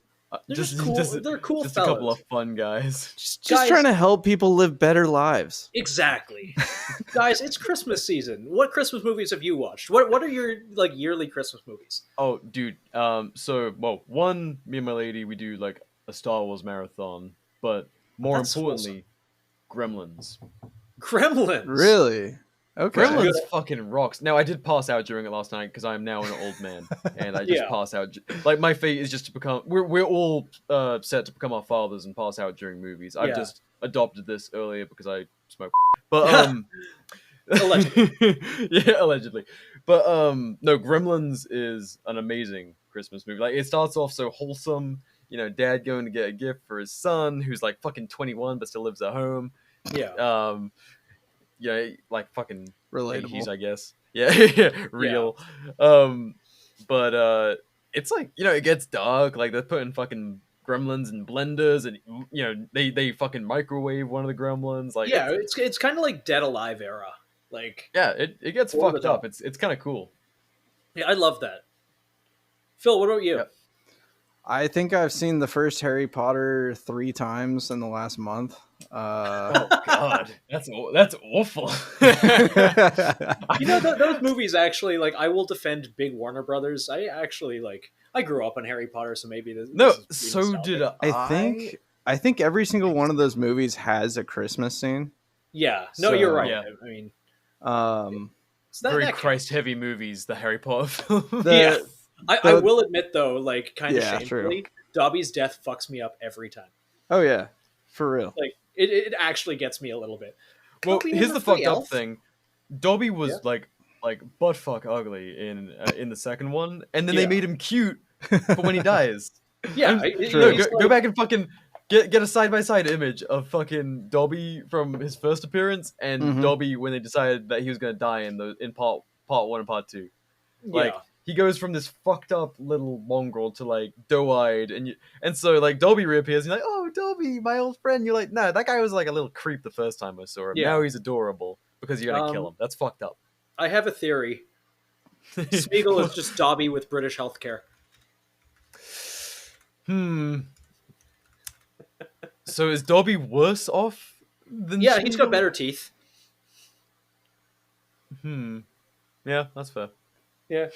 Speaker 1: They're just cool. They're cool
Speaker 2: just
Speaker 1: fellas.
Speaker 2: a couple of fun guys.
Speaker 3: just
Speaker 1: Guys-
Speaker 3: trying to help people live better lives.
Speaker 1: Exactly. Guys, it's Christmas season. What Christmas movies have you watched? What are your like yearly Christmas movies?
Speaker 2: Oh, dude. One, me and my lady, we do like a Star Wars marathon, but more
Speaker 1: That's
Speaker 2: importantly, Gremlins.
Speaker 1: Gremlins.
Speaker 3: Really? Okay.
Speaker 2: Gremlins fucking rocks. Now, I did pass out during it last night because I am now an old man, and I just
Speaker 1: Yeah.
Speaker 2: pass out. Like my fate is just to become. We're all set to become our fathers and pass out during movies. I've
Speaker 1: Yeah.
Speaker 2: just adopted this earlier because I smoke. But
Speaker 1: Allegedly.
Speaker 2: yeah, allegedly. But no, Gremlins is an amazing Christmas movie. Like it starts off so wholesome. You know, dad going to get a gift for his son who's like fucking 21 but still lives at home.
Speaker 1: Yeah.
Speaker 2: Yeah, like fucking
Speaker 3: Relatable.
Speaker 2: 80s, I guess. Yeah, real. But it's like, you know, it gets dark. Like they're putting fucking gremlins in blenders, and you know they fucking microwave one of the gremlins. Like
Speaker 1: Yeah, it's kind of like Dead Alive era. Like
Speaker 2: yeah, it gets
Speaker 1: Over the
Speaker 2: fucked up.
Speaker 1: top.
Speaker 2: It's kind of cool.
Speaker 1: yeah, I love that. Phil, what about you?
Speaker 2: Yep.
Speaker 3: I think I've seen the first Harry Potter 3 times in the last month.
Speaker 2: Oh God, that's awful.
Speaker 1: You know, those movies actually, like, I will defend big Warner Brothers. I actually, like, I grew up on Harry Potter, so maybe this
Speaker 2: No,
Speaker 1: is being
Speaker 2: so
Speaker 1: nostalgic.
Speaker 2: did
Speaker 3: I think every single one of those movies has a Christmas scene.
Speaker 1: Yeah, no,
Speaker 3: So-
Speaker 1: you're right.
Speaker 2: Yeah.
Speaker 1: I mean,
Speaker 2: Very
Speaker 1: that counts.
Speaker 2: Christ-heavy movies, the Harry Potter films.
Speaker 1: Yeah. I
Speaker 3: the-
Speaker 1: will admit, though, like, kind of
Speaker 3: Yeah,
Speaker 1: shamefully, Dobby's death fucks me up every time.
Speaker 3: Oh yeah, for real.
Speaker 1: Like, it actually gets me a little bit.
Speaker 2: Well,
Speaker 1: Dobby
Speaker 2: here's
Speaker 1: was
Speaker 2: the
Speaker 1: a free
Speaker 2: fucked up
Speaker 1: elf.
Speaker 2: thing. Dobby was
Speaker 1: Yeah.
Speaker 2: like butt fuck ugly in the second one, and then
Speaker 1: Yeah.
Speaker 2: they made him cute for when he dies.
Speaker 1: Yeah,
Speaker 3: True.
Speaker 1: he's
Speaker 2: Go back and fucking get a side by side image of fucking Dobby from his first appearance and
Speaker 3: Mhm.
Speaker 2: Dobby when they decided that he was gonna die in part 1 and part 2. Like
Speaker 1: yeah.
Speaker 2: he goes from this fucked up little mongrel to like doe-eyed, and so like Dobby reappears. And you're like, oh Dobby, my old friend. You're like, no, that guy was like a little creep the first time I saw him.
Speaker 1: Yeah.
Speaker 2: Now he's adorable because you're gonna kill him. That's fucked up.
Speaker 1: I have a theory. Smeagol is just Dobby with British healthcare.
Speaker 2: So is Dobby worse off than?
Speaker 1: Yeah, he's got
Speaker 2: Smeagol?
Speaker 1: better teeth.
Speaker 2: Yeah, that's fair.
Speaker 1: Yeah.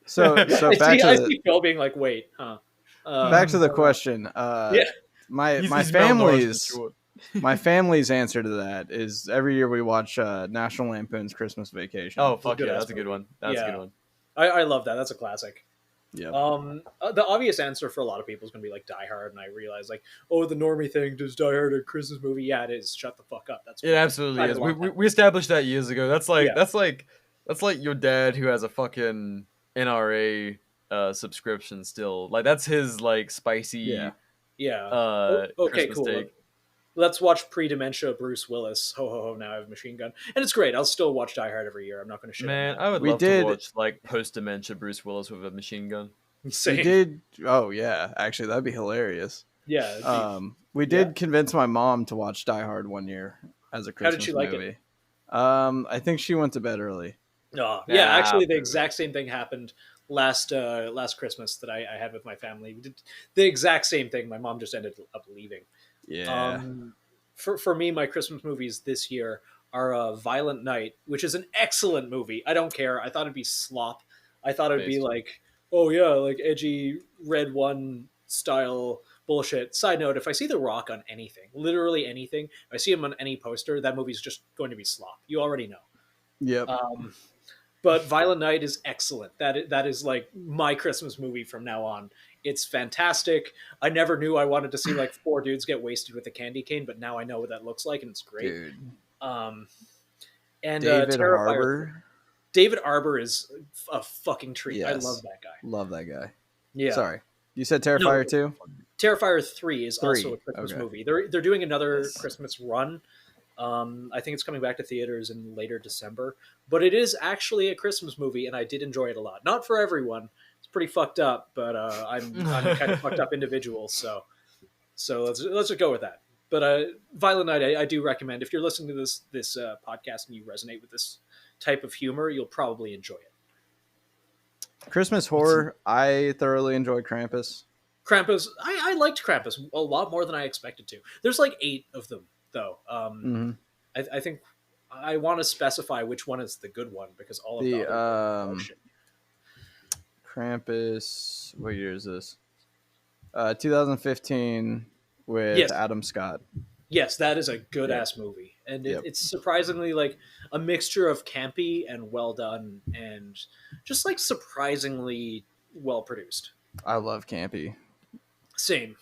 Speaker 3: So
Speaker 1: I
Speaker 3: back
Speaker 1: see,
Speaker 3: to the
Speaker 1: see Phil being like, wait, huh?
Speaker 3: back to the question.
Speaker 1: Yeah.
Speaker 3: My
Speaker 2: He's malnourished and
Speaker 3: family's
Speaker 2: short.
Speaker 3: my family's answer to that is every year we watch National Lampoon's Christmas Vacation.
Speaker 2: Oh fuck
Speaker 1: good
Speaker 2: yeah,
Speaker 1: ass
Speaker 2: that's a good one. That's
Speaker 1: Yeah.
Speaker 2: a good one.
Speaker 1: I love that. That's a classic.
Speaker 3: yeah.
Speaker 1: The obvious answer for a lot of people is going to be like Die Hard, and I realize like, oh, the normie thing, does Die Hard a Christmas movie? Yeah, it is. Shut the fuck up. That's
Speaker 2: It absolutely
Speaker 1: I
Speaker 2: is.
Speaker 1: love that.
Speaker 2: We established that years ago. That's like
Speaker 1: Yeah.
Speaker 2: that's like your dad who has a fucking NRA subscription still. Like that's his like spicy
Speaker 3: Yeah.
Speaker 1: yeah. Okay,
Speaker 2: Christmas
Speaker 1: cool.
Speaker 2: steak.
Speaker 1: Let's watch pre-dementia Bruce Willis. Ho ho ho! Now I have a machine gun, and it's great. I'll still watch Die Hard every year. I'm not going to shit.
Speaker 2: Man,
Speaker 1: on
Speaker 2: I would
Speaker 3: We
Speaker 2: love
Speaker 3: did-
Speaker 2: to watch like post dementia Bruce Willis with a machine gun.
Speaker 1: that.
Speaker 3: We
Speaker 1: Same.
Speaker 3: did. Oh yeah, actually that'd be hilarious.
Speaker 1: Yeah. it'd be-
Speaker 3: We did convince my mom to watch Die Hard one year as a
Speaker 1: How
Speaker 3: Christmas
Speaker 1: did she like it?
Speaker 3: movie. I think she went to bed early.
Speaker 1: Oh, yeah,
Speaker 2: Nah,
Speaker 1: actually, the
Speaker 2: boo.
Speaker 1: exact same thing happened last Christmas that I had with my family. We did the exact same thing. My mom just ended up leaving.
Speaker 3: Yeah.
Speaker 1: For me, my Christmas movies this year are Violent Night, which is an excellent movie. I don't care. I thought it'd be slop. I thought it'd be
Speaker 2: Based.
Speaker 1: like, oh yeah, like edgy Red One style bullshit. Side note: if I see The Rock on anything, literally anything, if I see him on any poster, that movie's just going to be slop. You already know.
Speaker 3: Yep.
Speaker 1: But Violent Night is excellent. That is like my Christmas movie from now on. It's fantastic. I never knew I wanted to see like four dudes get wasted with a candy cane, but now I know what that looks like, and it's great.
Speaker 3: Dude.
Speaker 1: And
Speaker 3: David
Speaker 1: Terrifier.
Speaker 3: Harbour.
Speaker 1: David Arbor is a fucking treat.
Speaker 3: Yes.
Speaker 1: I love that guy.
Speaker 3: Love that guy.
Speaker 1: Yeah.
Speaker 3: Sorry. You said Terrifier too?
Speaker 1: Terrifier 3 is
Speaker 3: 3.
Speaker 1: also a Christmas
Speaker 3: Okay.
Speaker 1: movie. They're doing another Christmas run. I think it's coming back to theaters in later December. But it is actually a Christmas movie, and I did enjoy it a lot. Not for everyone. It's pretty fucked up, but I'm kind of fucked up individual, so let's just go with that. But Violent Night, I do recommend. If you're listening to this podcast and you resonate with this type of humor, you'll probably enjoy it.
Speaker 3: Christmas horror. I thoroughly enjoyed Krampus.
Speaker 1: Krampus, I liked Krampus a lot more than I expected to. There's like 8 of them, though. I think I want to specify which one is the good one, because all of
Speaker 3: The
Speaker 1: them are shit.
Speaker 3: Krampus. What year is this? 2015 with
Speaker 1: Yes.
Speaker 3: Adam Scott.
Speaker 1: Yes, that is a good ass movie, and it's surprisingly like a mixture of campy and well done, and just like surprisingly well produced.
Speaker 3: I love campy.
Speaker 1: Same,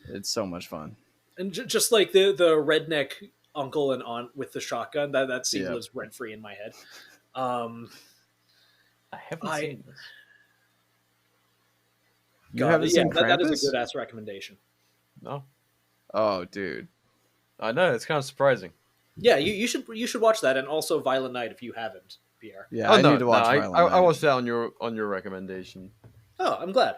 Speaker 3: It's so much fun.
Speaker 1: and just like the redneck uncle and aunt with the shotgun, that scene lives rent free in my head.
Speaker 2: I haven't seen this.
Speaker 3: You haven't seen Krampus?
Speaker 1: That is a good ass recommendation.
Speaker 2: No.
Speaker 3: Oh, dude.
Speaker 2: I know, it's kind of surprising.
Speaker 1: Yeah, you should watch that, and also Violent Night if you haven't, PR.
Speaker 3: Yeah, I need to watch Violent Night.
Speaker 2: I watched that on your recommendation.
Speaker 1: Oh, I'm glad.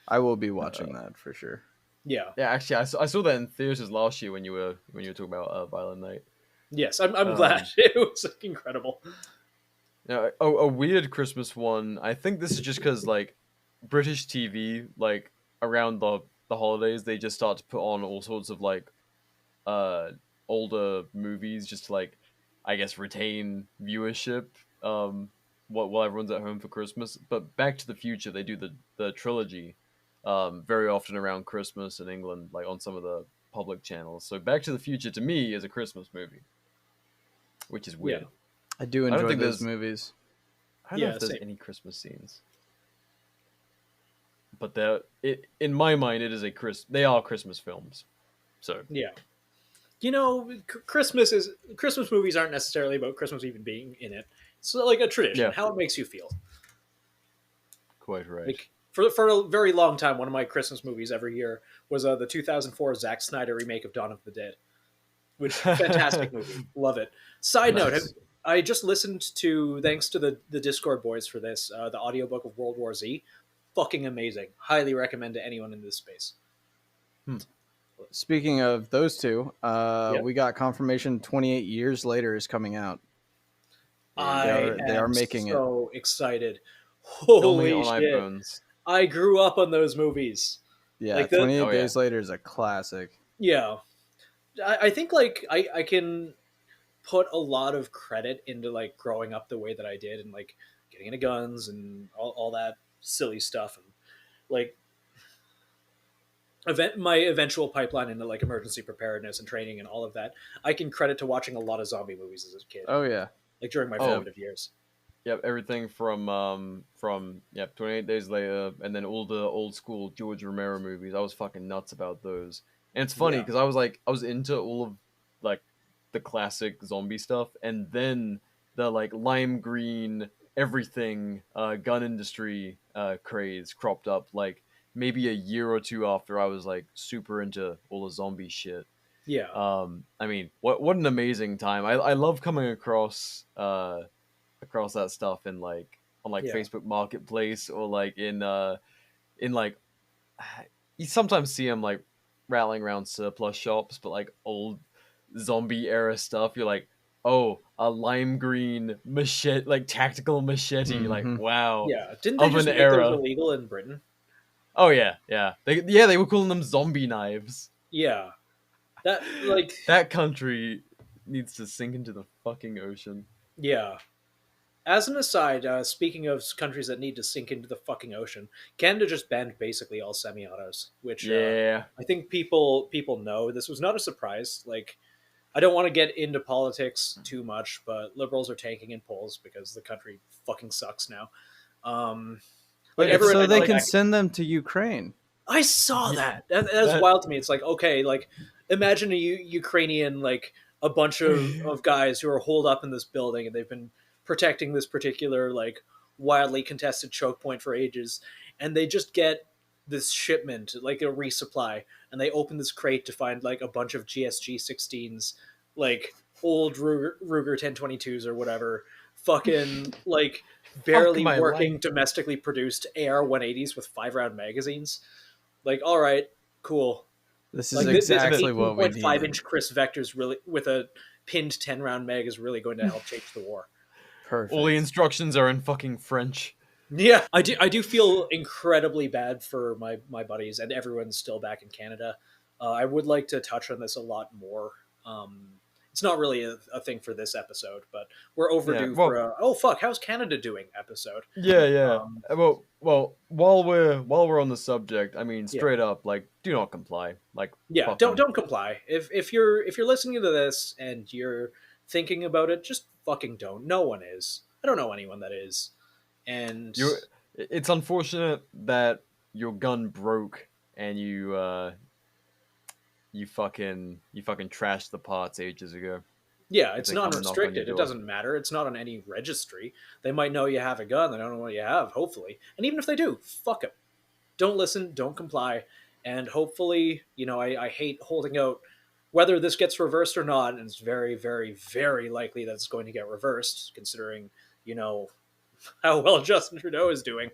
Speaker 3: I will be watching that for sure.
Speaker 1: Yeah.
Speaker 2: Yeah, actually, I saw that in theaters last year when you were talking about Violent Night.
Speaker 1: Yes, I'm glad. It was incredible.
Speaker 2: Now, a weird Christmas one. I think this is just because like British TV, like around the holidays, they just start to put on all sorts of like older movies just to like, I guess, retain viewership. While everyone's at home for Christmas. But Back to the Future, they do the trilogy, very often around Christmas in England, like on some of the public channels. So Back to the Future to me is a Christmas movie, which is weird.
Speaker 1: Yeah.
Speaker 3: I do
Speaker 2: don't
Speaker 3: enjoy
Speaker 2: think
Speaker 3: those
Speaker 2: there's-
Speaker 3: movies.
Speaker 2: I don't know if there's any Christmas scenes, but in my mind, they are Christmas films. So
Speaker 1: Yeah. You know, Christmas movies aren't necessarily about Christmas even being in it. It's like a tradition, how it makes you feel.
Speaker 2: quite right.
Speaker 1: Like for a very long time, one of my Christmas movies every year was the 2004 Zack Snyder remake of Dawn of the Dead, which fantastic movie, love it. Side note, I just listened to, thanks to the Discord boys for this, the audiobook of World War Z. Fucking amazing. Highly recommend to anyone in this space.
Speaker 3: Speaking of those two, we got confirmation 28 years later is coming out. They are making it.
Speaker 1: So excited.
Speaker 2: Only
Speaker 1: Holy
Speaker 2: on
Speaker 1: shit.
Speaker 2: iPhones.
Speaker 1: I grew up on those movies.
Speaker 3: Yeah,
Speaker 1: Like
Speaker 3: 28 Days Later is a classic.
Speaker 1: Yeah. I think like I can put a lot of credit into like growing up the way that I did and like getting into guns and all that silly stuff, and like my eventual pipeline into like emergency preparedness and training and all of that. I can credit to watching a lot of zombie movies as a kid,
Speaker 3: Oh yeah.
Speaker 1: like during my formative years.
Speaker 2: Yep, everything from 28 Days Later, and then all the old school George Romero movies. I was fucking nuts about those. And it's funny
Speaker 1: Yeah.
Speaker 2: because I was into all of like the classic zombie stuff, and then the like lime green everything gun industry craze cropped up like maybe a year or two after I was like super into all the zombie shit.
Speaker 1: Yeah.
Speaker 2: I mean, what an amazing time. I love coming across that stuff in like on like
Speaker 1: Yeah.
Speaker 2: Facebook Marketplace or like in like you sometimes see them like rattling around surplus shops, but like old zombie era stuff. You're like, oh, a lime green machete, like tactical machete. Like, wow.
Speaker 1: Yeah. Didn't they
Speaker 2: Of
Speaker 1: just
Speaker 2: an
Speaker 1: make
Speaker 2: era.
Speaker 1: those illegal in Britain?
Speaker 2: Oh yeah. They were calling them zombie knives.
Speaker 1: Yeah. That like
Speaker 2: That country needs to sink into the fucking ocean.
Speaker 1: yeah. As an aside, speaking of countries that need to sink into the fucking ocean, Canada just banned basically all semi-autos, which
Speaker 2: Yeah.
Speaker 1: I think people know. This was not a surprise. Like, I don't want to get into politics too much, but liberals are tanking in polls because the country fucking sucks now. Like
Speaker 2: It's
Speaker 1: everyone,
Speaker 3: So
Speaker 1: I
Speaker 3: they
Speaker 1: know,
Speaker 3: can
Speaker 1: like,
Speaker 3: send them to Ukraine.
Speaker 1: I saw
Speaker 2: Yeah,
Speaker 1: that. That's
Speaker 2: that
Speaker 1: wild to me. It's like, okay, like imagine a Ukrainian, like a bunch of guys who are holed up in this building and they've been protecting this particular like wildly contested choke point for ages, and they just get this shipment, like a resupply, and they open this crate to find like a bunch of GSG 16s, like old Ruger 1022s or whatever, fucking like
Speaker 2: fuck
Speaker 1: barely
Speaker 2: my
Speaker 1: working
Speaker 2: life.
Speaker 1: domestically produced AR 180s with 5 round magazines. Like, all right, cool.
Speaker 3: This is
Speaker 1: Like this
Speaker 3: exactly what we
Speaker 1: 18.5
Speaker 3: needed.
Speaker 1: inch Chris Vector's really with a pinned 10 round mag is really going to help change the war.
Speaker 3: Perfect.
Speaker 2: All the instructions are in fucking French.
Speaker 1: Yeah, I do feel incredibly bad for my buddies and everyone's still back in Canada. I would like to touch on this a lot more. It's not really a thing for this episode, but we're
Speaker 2: Yeah,
Speaker 1: overdue for a oh fuck, how's Canada doing episode.
Speaker 2: yeah.
Speaker 1: Um,
Speaker 2: Well, while we're on the subject, I mean,
Speaker 1: Yeah.
Speaker 2: straight up, like, do not comply. Like,
Speaker 1: Yeah,
Speaker 2: fucking-
Speaker 1: don't comply. If you're listening to this and you're thinking about it, just fucking don't. No one is. I don't know anyone that is. And
Speaker 2: It's unfortunate that your gun broke and you fucking trashed the parts ages ago.
Speaker 1: yeah, it's
Speaker 2: they come and knock on your
Speaker 1: non-restricted. It
Speaker 2: door.
Speaker 1: doesn't matter. It's not on any registry. They might know you have a gun. They don't know what you have, hopefully. And even if they do, fuck them. Don't listen. Don't comply. And hopefully, I hate holding out whether this gets reversed or not. And it's very, very, very likely that it's going to get reversed, considering, how well Justin Trudeau is doing.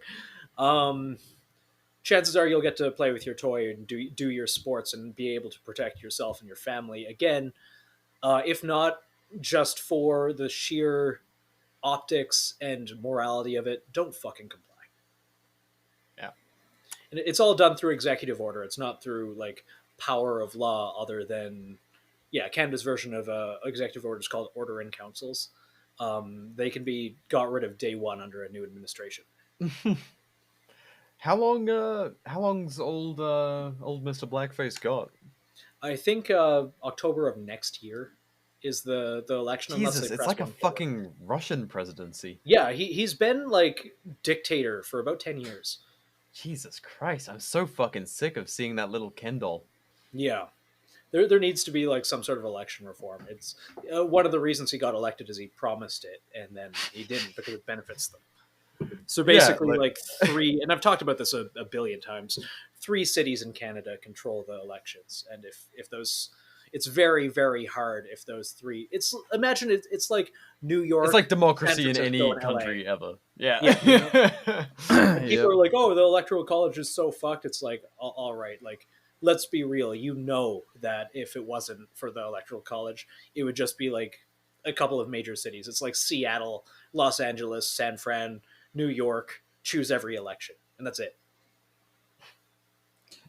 Speaker 1: Chances are you'll get to play with your toy and do your sports and be able to protect yourself and your family again. If not, just for the sheer optics and morality of it, don't fucking comply.
Speaker 2: Yeah.
Speaker 1: And it's all done through executive order. It's not through like power of law, other than Canada's version of executive order is called order in councils. They can be got rid of day one under a new administration.
Speaker 2: How long's old Mr. Blackface got?
Speaker 1: I think October of next year is the election. unless
Speaker 2: Jesus,
Speaker 1: they
Speaker 2: it's
Speaker 1: press
Speaker 2: like a
Speaker 1: one forward.
Speaker 2: fucking Russian presidency.
Speaker 1: Yeah, he's been like dictator for about 10 years.
Speaker 2: Jesus Christ, I'm so fucking sick of seeing that little Ken doll.
Speaker 1: Yeah. There needs to be like some sort of election reform. It's one of the reasons he got elected is he promised it and then he didn't because it benefits them. So basically,
Speaker 2: Yeah,
Speaker 1: like three, and I've talked about this a billion times. 3 cities in Canada control the elections, and if those, it's very very hard if those 3. Imagine it's like New York.
Speaker 2: It's like democracy
Speaker 1: San
Speaker 2: in any
Speaker 1: Francisco, and LA.
Speaker 2: country ever. Yeah.
Speaker 1: People
Speaker 3: Yep.
Speaker 1: are like, "Oh, the electoral college is so fucked." It's like, all right, like let's be real. You know that if it wasn't for the electoral college, it would just be like a couple of major cities. It's like Seattle, Los Angeles, San Fran, New York. Choose every election, and that's it.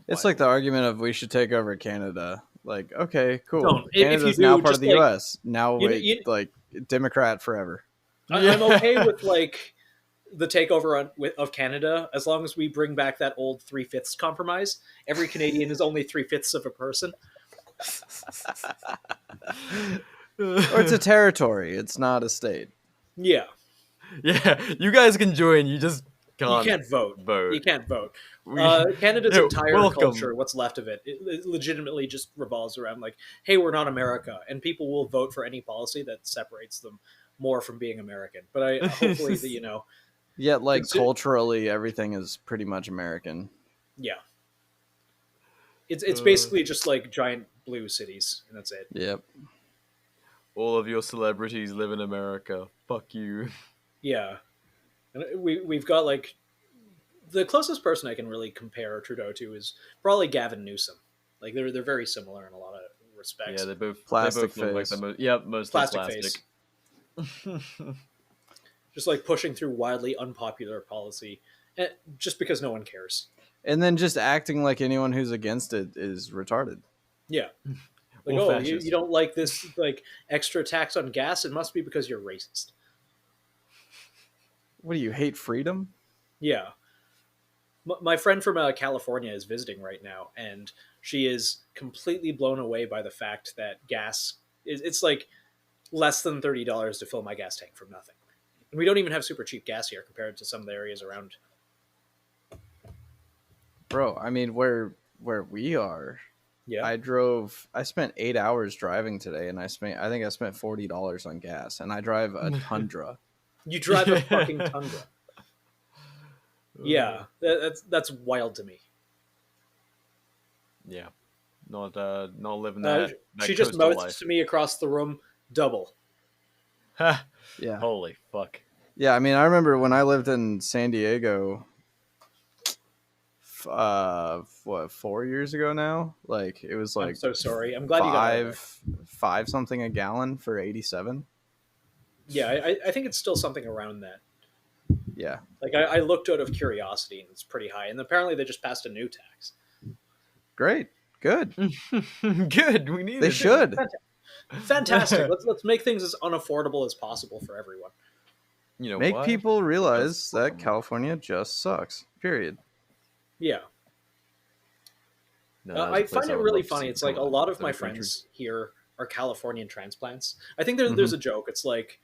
Speaker 3: It's like the argument of we should take over Canada. Like, okay, cool.
Speaker 1: Don't. If you
Speaker 3: Canada's
Speaker 1: do,
Speaker 3: now part
Speaker 1: just
Speaker 3: of the
Speaker 1: like-
Speaker 3: U.S. Now,
Speaker 1: You-
Speaker 3: like Democrat forever.
Speaker 1: I'm okay with like the takeover of Canada as long as we bring back that old 3/5 compromise. Every Canadian is only 3/5 of a person.
Speaker 3: Or it's a territory. It's not a state.
Speaker 1: Yeah,
Speaker 2: Yeah, you guys can join. You just can't.
Speaker 1: you can't vote.
Speaker 2: vote.
Speaker 1: You can't vote.
Speaker 2: We-
Speaker 1: Canada's
Speaker 2: Yeah,
Speaker 1: entire
Speaker 2: welcome.
Speaker 1: culture, what's left of it, it legitimately just revolves around like, hey, we're not America, and people will vote for any policy that separates them more from being American. But I hopefully that
Speaker 3: Yet, like
Speaker 1: Consi-
Speaker 3: culturally, everything is pretty much American.
Speaker 1: yeah, it's basically just like giant blue cities, and that's it.
Speaker 3: Yep.
Speaker 2: All of your celebrities live in America. Fuck you.
Speaker 1: Yeah, and we've got like the closest person I can really compare Trudeau to is probably Gavin Newsom. Like they're very similar in a lot of respects.
Speaker 2: Yeah, they both
Speaker 3: Plastic
Speaker 2: look like
Speaker 3: face.
Speaker 2: mostly
Speaker 1: Plastic
Speaker 2: plastic.
Speaker 1: Just like pushing through wildly unpopular policy, just because no one cares.
Speaker 3: And then just acting like anyone who's against it is retarded.
Speaker 1: Yeah. Like,
Speaker 2: Or
Speaker 1: oh,
Speaker 2: fascist.
Speaker 1: you don't like this like extra tax on gas? It must be because you're racist.
Speaker 3: What do you hate freedom?
Speaker 1: Yeah. My friend from California is visiting right now, and she is completely blown away by the fact that gas it's like less than $30 to fill my gas tank from nothing. And we don't even have super cheap gas here compared to some of the areas around.
Speaker 3: Bro, I mean, where we are,
Speaker 1: Yeah.
Speaker 3: I spent 8 hours driving today, and I think I spent $40 on gas, and I drive a Tundra.
Speaker 1: You drive a fucking Tundra. Yeah, that's wild to me.
Speaker 2: Yeah, not living that.
Speaker 1: She just
Speaker 2: coastal
Speaker 1: mouthed
Speaker 2: life.
Speaker 1: to me across the room, double.
Speaker 3: Yeah.
Speaker 2: Holy fuck.
Speaker 3: Yeah, I mean, I remember when I lived in San Diego, 4 years ago now? Like, it was like
Speaker 1: I'm so sorry. I'm glad you got out of there.
Speaker 3: five something a gallon for 87.
Speaker 1: Yeah, I think it's still something around that.
Speaker 3: Yeah.
Speaker 1: Like, I looked out of curiosity, and it's pretty high. And apparently they just passed a new tax.
Speaker 3: Great. Good.
Speaker 2: Good. We need
Speaker 3: They
Speaker 2: it.
Speaker 3: should.
Speaker 1: Fantastic. Let's make things as unaffordable as possible for everyone.
Speaker 2: You know,
Speaker 3: Make
Speaker 2: what?
Speaker 3: people realize that California just sucks. Period.
Speaker 1: Yeah.
Speaker 2: No, that's a
Speaker 1: I
Speaker 2: place
Speaker 1: find it
Speaker 2: would
Speaker 1: really
Speaker 2: love to
Speaker 1: funny.
Speaker 2: see
Speaker 1: It's like a
Speaker 2: come
Speaker 1: lot
Speaker 2: out
Speaker 1: of my
Speaker 2: the country.
Speaker 1: friends here are Californian transplants. I think there's a joke. It's like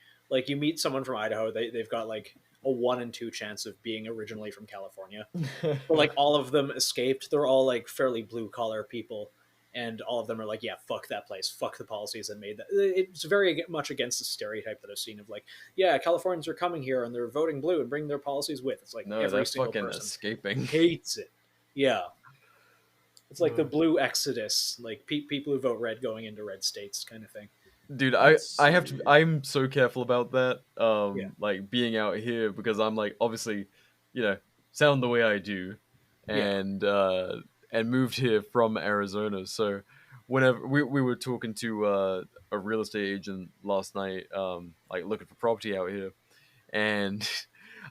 Speaker 1: you meet someone from Idaho, they've got like a 1 in 2 chance of being originally from California. But like all of them escaped. They're all like fairly blue collar people, and all of them are like, yeah, fuck that place, fuck the policies that made that. It's very much against the stereotype that I've seen of like, yeah, Californians are coming here and they're voting blue and bringing their policies with. It's like
Speaker 2: No,
Speaker 1: every
Speaker 2: they're
Speaker 1: single
Speaker 2: fucking
Speaker 1: person
Speaker 2: escaping.
Speaker 1: hates it. Yeah. It's like the blue exodus, like people who vote red going into red states kind of thing.
Speaker 2: Dude, I have to. I'm so careful about that.
Speaker 1: Yeah.
Speaker 2: Like being out here because I'm like obviously, sound the way I do, and moved here from Arizona. So whenever we were talking to a real estate agent last night, like looking for property out here, and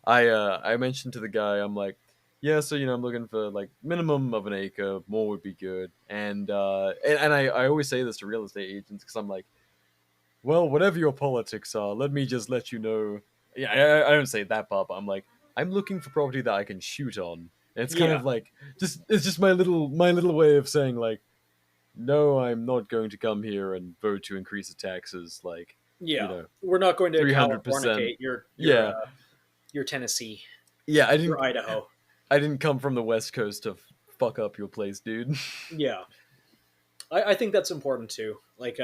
Speaker 2: I mentioned to the guy, I'm like, yeah, so I'm looking for like minimum of an acre, more would be good, and I always say this to real estate agents because I'm like, well, whatever your politics are, let me just let you know. Yeah, I don't say that part, but I'm like, I'm looking for property that I can shoot on. And it's kind of like it's just my little way of saying like, no, I'm not going to come here and vote to increase the taxes. Like,
Speaker 1: we're not going to
Speaker 2: 300%.
Speaker 1: Californicate
Speaker 2: Yeah.
Speaker 1: your Tennessee,
Speaker 2: yeah,
Speaker 1: your Idaho.
Speaker 2: I didn't come from the West Coast to fuck up your place, dude.
Speaker 1: Yeah, I think that's important too. Like,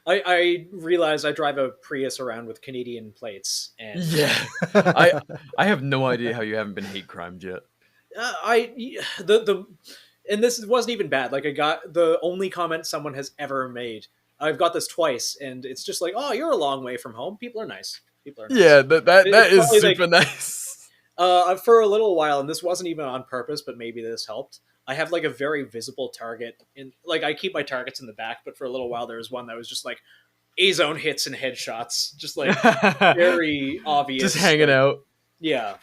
Speaker 1: I realize I drive a Prius around with Canadian plates, and
Speaker 2: Yeah, I have no idea how you haven't been hate crimed yet.
Speaker 1: And this wasn't even bad. Like, I got the only comment someone has ever made. I've got this twice, and it's just like, oh, you're a long way from home. People are nice.
Speaker 2: Yeah, that is
Speaker 1: probably,
Speaker 2: super nice.
Speaker 1: For a little while, and this wasn't even on purpose, but maybe this helped. I have like a very visible target in, like, I keep my targets in the back, but for a little while there was one that was just like A-zone hits and headshots, just like very obvious,
Speaker 2: Just hanging out.
Speaker 1: Yeah,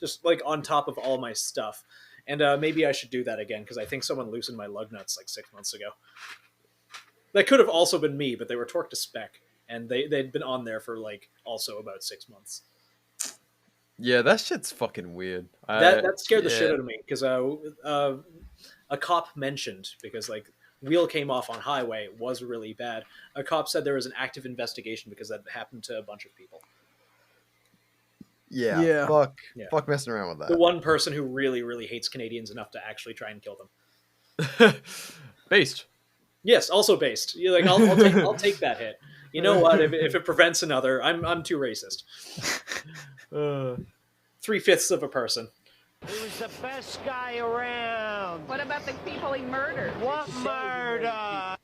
Speaker 1: just like on top of all my stuff. And maybe I should do that again because I think someone loosened my lug nuts like 6 months ago. That could have also been me, but they were torqued to spec, and they'd been on there for like also about 6 months.
Speaker 2: Yeah, that shit's fucking weird.
Speaker 1: That scared the shit out of me because a cop mentioned, because like wheel came off on highway, it was really bad. A cop said there was an active investigation because that happened to a bunch of people.
Speaker 2: Yeah. Fuck messing around with that.
Speaker 1: The one person who really, really hates Canadians enough to actually try and kill them.
Speaker 2: Based.
Speaker 1: Yes, also based. You're like, I'll take that hit. You know what? If it prevents another, I'm too racist. 3/5 of a person.
Speaker 5: He was the best guy around.
Speaker 6: What about the people he murdered?
Speaker 5: What murder?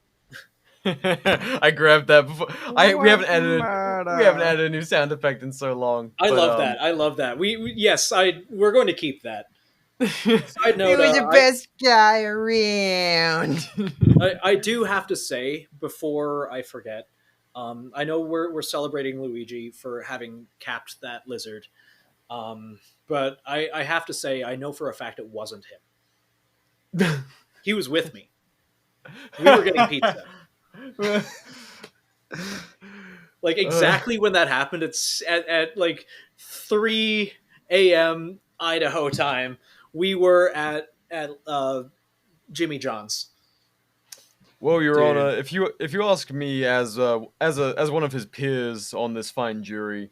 Speaker 2: I grabbed that before. We haven't added a new sound effect in so long.
Speaker 1: I love that. I love that. We're going to keep that. Side note,
Speaker 5: He was the best guy around.
Speaker 1: I do have to say before I forget, I know we're celebrating Luigi for having capped that lizard, but I have to say I know for a fact it wasn't him. He was with me. We were getting pizza. Like exactly when that happened, it's at like 3 a.m. Idaho time. We were at Jimmy John's.
Speaker 2: Well, Your
Speaker 3: Dude.
Speaker 2: Honor, if you ask me as one of his peers on this fine jury,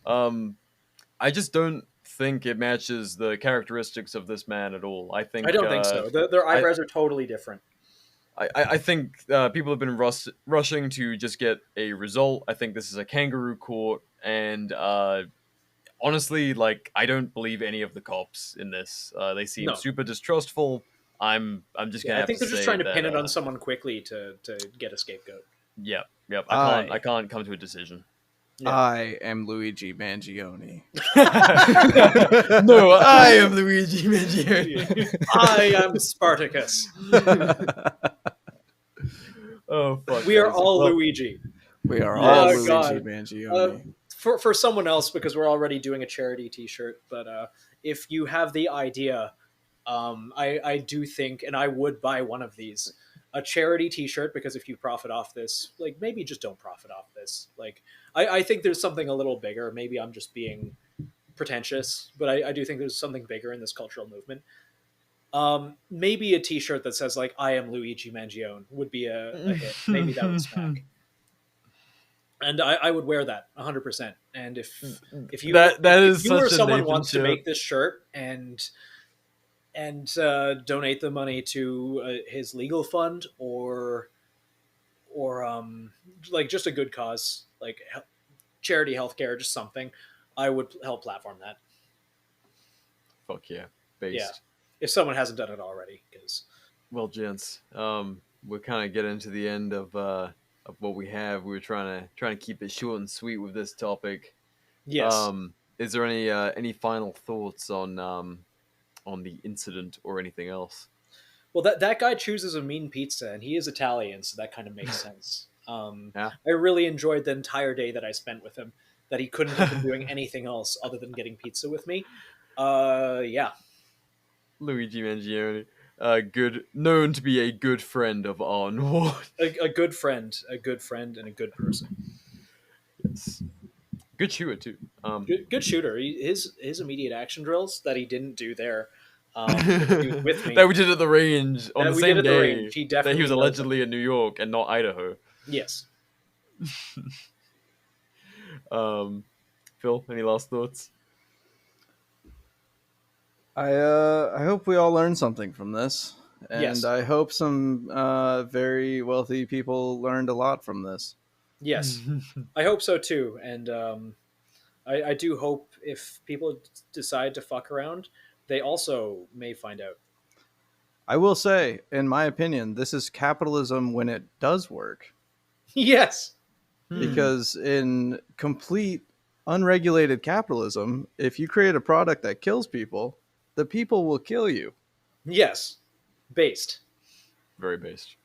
Speaker 2: I just don't think it matches the characteristics of this man at all. I think
Speaker 1: I don't think so. Their
Speaker 2: I
Speaker 1: eyebrows are totally different.
Speaker 2: I think people have been rushing to just get a result. I think this is a kangaroo court, and honestly, like I don't believe any of the cops in this. They seem
Speaker 1: No.
Speaker 2: super distrustful. I'm just gonna
Speaker 1: I
Speaker 2: have
Speaker 1: think
Speaker 2: to
Speaker 1: they're just
Speaker 2: say
Speaker 1: trying to
Speaker 2: that,
Speaker 1: pin it on someone quickly to get a scapegoat.
Speaker 2: Yep.
Speaker 3: I-
Speaker 2: I can't come to a decision.
Speaker 1: Yeah.
Speaker 3: I am Luigi Mangione.
Speaker 2: No, I am Luigi Mangione.
Speaker 1: I am Spartacus.
Speaker 2: Oh fuck!
Speaker 1: We are
Speaker 2: guys.
Speaker 1: all
Speaker 2: Well,
Speaker 1: Luigi.
Speaker 3: We are
Speaker 2: Oh,
Speaker 3: all Luigi
Speaker 1: God.
Speaker 3: Mangione.
Speaker 1: For someone else, because we're already doing a charity T-shirt. But if you have the idea, I do think, and I would buy one of these, a charity T-shirt, because if you profit off this, like maybe just don't profit off this. Like I think there's something a little bigger. Maybe I'm just being pretentious, but I do think there's something bigger in this cultural movement. Maybe a T-shirt that says like "I am Luigi Mangione" would be a hit. Maybe that would smack. And I would wear that 100%. And if you
Speaker 2: that is
Speaker 1: if you or
Speaker 2: such a
Speaker 1: someone
Speaker 2: Nathan
Speaker 1: wants to
Speaker 2: shit.
Speaker 1: make this shirt and donate the money to his legal fund or like just a good cause like charity healthcare, just something, I would help platform that.
Speaker 2: Fuck yeah, based.
Speaker 1: Yeah. If someone hasn't done it already, because
Speaker 2: Well, gents, we're kind of getting to the end of what we have. We were trying to keep it short and sweet with this topic.
Speaker 1: yes.
Speaker 2: Is there any final thoughts on the incident or anything else?
Speaker 1: Well, that guy chooses a mean pizza, and he is Italian, so that kind of makes sense.
Speaker 2: Yeah.
Speaker 1: I really enjoyed the entire day that I spent with him. That he couldn't have been doing anything else other than getting pizza with me. Yeah,
Speaker 2: Luigi Mangione, known to be a good friend of Arnold.
Speaker 1: a good friend, and a good person.
Speaker 2: Yes. Good shooter too.
Speaker 1: Good shooter. His immediate action drills that he didn't do there. He was with me.
Speaker 2: That we did at the range on
Speaker 1: That
Speaker 2: the
Speaker 1: we
Speaker 2: same
Speaker 1: did at the
Speaker 2: day.
Speaker 1: range. He
Speaker 2: That
Speaker 1: definitely
Speaker 2: he was
Speaker 1: knows
Speaker 2: allegedly in New York and not Idaho.
Speaker 1: Yes.
Speaker 2: Phil, any last thoughts?
Speaker 3: I hope we all learned something from this, and
Speaker 1: Yes.
Speaker 3: I hope some very wealthy people learned a lot from this.
Speaker 1: Yes. I hope so too. And I do hope if people decide to fuck around, they also may find out.
Speaker 3: I will say, in my opinion, this is capitalism when it does work.
Speaker 1: Yes.
Speaker 3: Because in complete unregulated capitalism, if you create a product that kills people, the people will kill you.
Speaker 1: Yes. Based.
Speaker 2: Very based.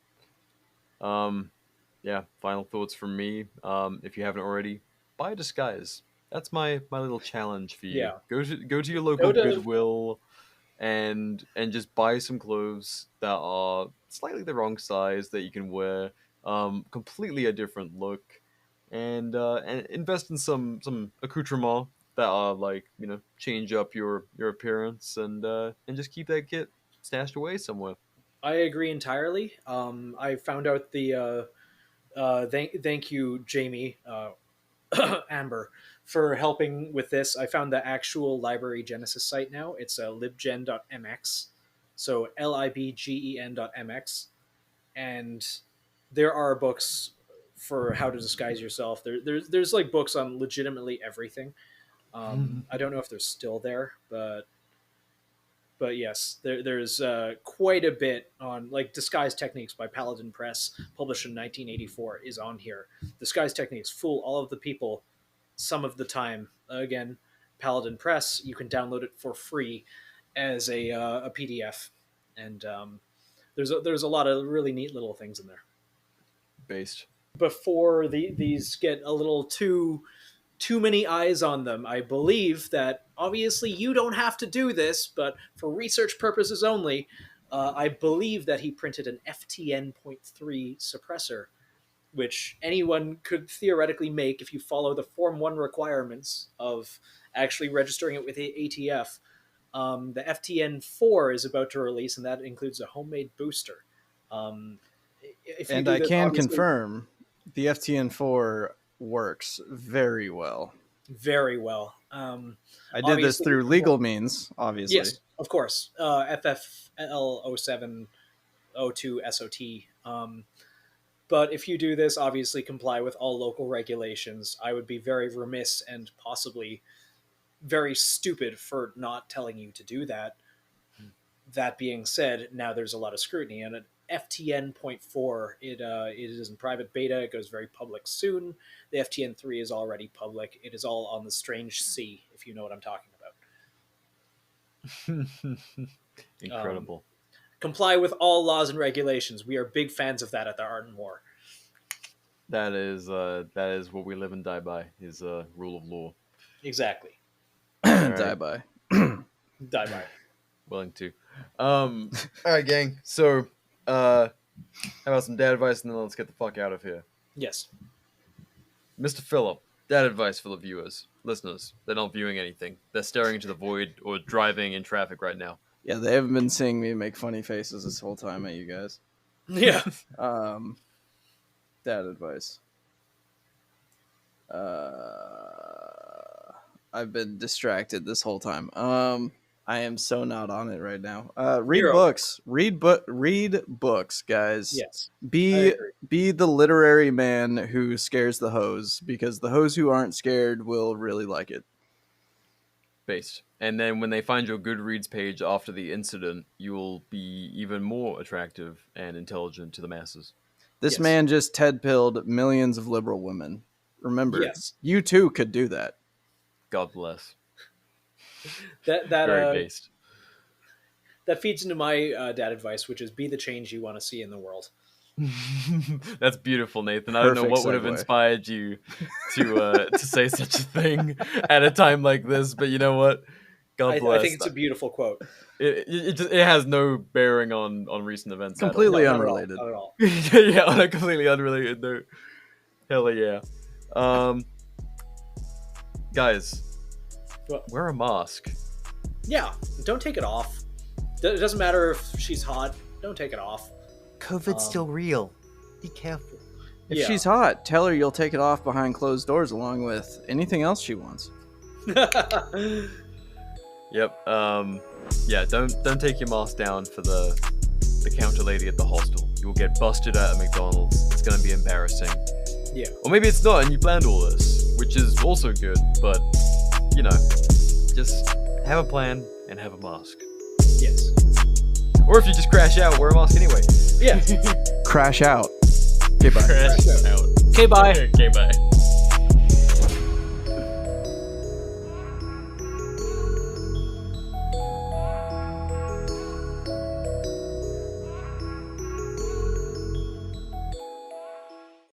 Speaker 2: Yeah, final thoughts from me. If you haven't already, buy a disguise. That's my little challenge for you.
Speaker 1: Yeah.
Speaker 2: Go to your local
Speaker 1: Go to-
Speaker 2: Goodwill and just buy some clothes that are slightly the wrong size that you can wear, completely a different look, and invest in some accoutrement that are like, change up your appearance, and just keep that kit stashed away somewhere.
Speaker 1: I agree entirely. I found out the thank you, Jamie Amber, for helping with this. I found the actual Library Genesis site now. It's libgen.mx, so libgen.mx, and there are books for how to disguise yourself. There's like books on legitimately everything. I don't know if they're still there, but yes, there's quite a bit on like disguise techniques by Paladin Press, published in 1984, is on here. Disguise techniques fool all of the people some of the time. Again, Paladin Press, you can download it for free as a PDF, and there's a lot of really neat little things in there.
Speaker 2: Based.
Speaker 1: Before these get a little too many eyes on them, I believe that obviously you don't have to do this, but for research purposes only, I believe that he printed an FTN.3 suppressor which anyone could theoretically make if you follow the Form 1 requirements of actually registering it with ATF. The FTN4 is about to release, and that includes a homemade booster. If you
Speaker 3: And
Speaker 1: do
Speaker 3: I
Speaker 1: this,
Speaker 3: can
Speaker 1: obviously-
Speaker 3: confirm the FTN4 works very well.
Speaker 1: very well.
Speaker 3: I did this
Speaker 1: Obviously,
Speaker 3: through legal means, obviously.
Speaker 1: Yes, of course. FFL 0702 SOT. But if you do this, obviously comply with all local regulations. I would be very remiss and possibly very stupid for not telling you to do that. That being said, now there's a lot of scrutiny, and at FTN.4, it is in private beta. It goes very public soon. The FTN3 is already public. It is all on the Strange Sea, if you know what I'm talking about.
Speaker 2: Incredible.
Speaker 1: Comply with all laws and regulations. We are big fans of that at the Art and War.
Speaker 2: That is what we live and die by, is rule of law.
Speaker 1: Exactly.
Speaker 3: Die by.
Speaker 1: Die by.
Speaker 2: Willing to. All right, gang. So, how about some dad advice, and then let's get the fuck out of here.
Speaker 1: Yes.
Speaker 2: Mr. Phillip, dad advice for the viewers, listeners. They're not viewing anything. They're staring into the void or driving in traffic right now.
Speaker 3: Yeah, they haven't been seeing me make funny faces this whole time at you guys.
Speaker 1: Yeah.
Speaker 3: Dad advice. I've been distracted this whole time. I am so not on it right now. Read
Speaker 1: You're
Speaker 3: books. Read books, guys.
Speaker 1: Yes. I
Speaker 3: Be
Speaker 1: agree.
Speaker 3: the literary man who scares the hoes, because the hoes who aren't scared will really like it.
Speaker 2: Based. And then when they find your Goodreads page after the incident, you will be even more attractive and intelligent to the masses.
Speaker 3: This
Speaker 1: Yes.
Speaker 3: man just Ted-pilled millions of liberal women. Remember,
Speaker 1: Yes.
Speaker 3: you too could do that.
Speaker 2: God bless.
Speaker 1: That
Speaker 2: Very based.
Speaker 1: that feeds into my dad advice, which is be the change you want to see in the world.
Speaker 2: That's beautiful, Nathan. I don't know
Speaker 3: Perfect
Speaker 2: what would have
Speaker 3: segue.
Speaker 2: inspired you to say such a thing at a time like this, but you know what? God bless.
Speaker 1: I think it's a beautiful quote.
Speaker 2: It has no bearing on recent events. at all.
Speaker 3: Completely
Speaker 1: Not at all,
Speaker 3: unrelated.
Speaker 1: Not at all.
Speaker 2: Yeah, on a completely unrelated note. Hell yeah. Guys,
Speaker 1: What?
Speaker 2: wear a mask.
Speaker 1: Yeah, don't take it off. It doesn't matter if she's hot. Don't take it off.
Speaker 5: COVID's still real. Be careful.
Speaker 3: If
Speaker 1: Yeah.
Speaker 3: she's hot, tell her you'll take it off behind closed doors along with anything else she wants.
Speaker 2: Yep. Yeah. Don't take your mask down for the counter lady at the hostel. You will get busted at a McDonald's. It's gonna be embarrassing.
Speaker 1: Yeah.
Speaker 2: Or maybe it's not, and you planned all this, which is also good. But you know, just have a plan and have a mask.
Speaker 1: Yes.
Speaker 2: Or if you just crash out, wear a mask anyway.
Speaker 1: Yeah.
Speaker 3: Crash out. Okay, bye.
Speaker 2: Crash out.
Speaker 1: Okay, bye.
Speaker 2: Okay, bye.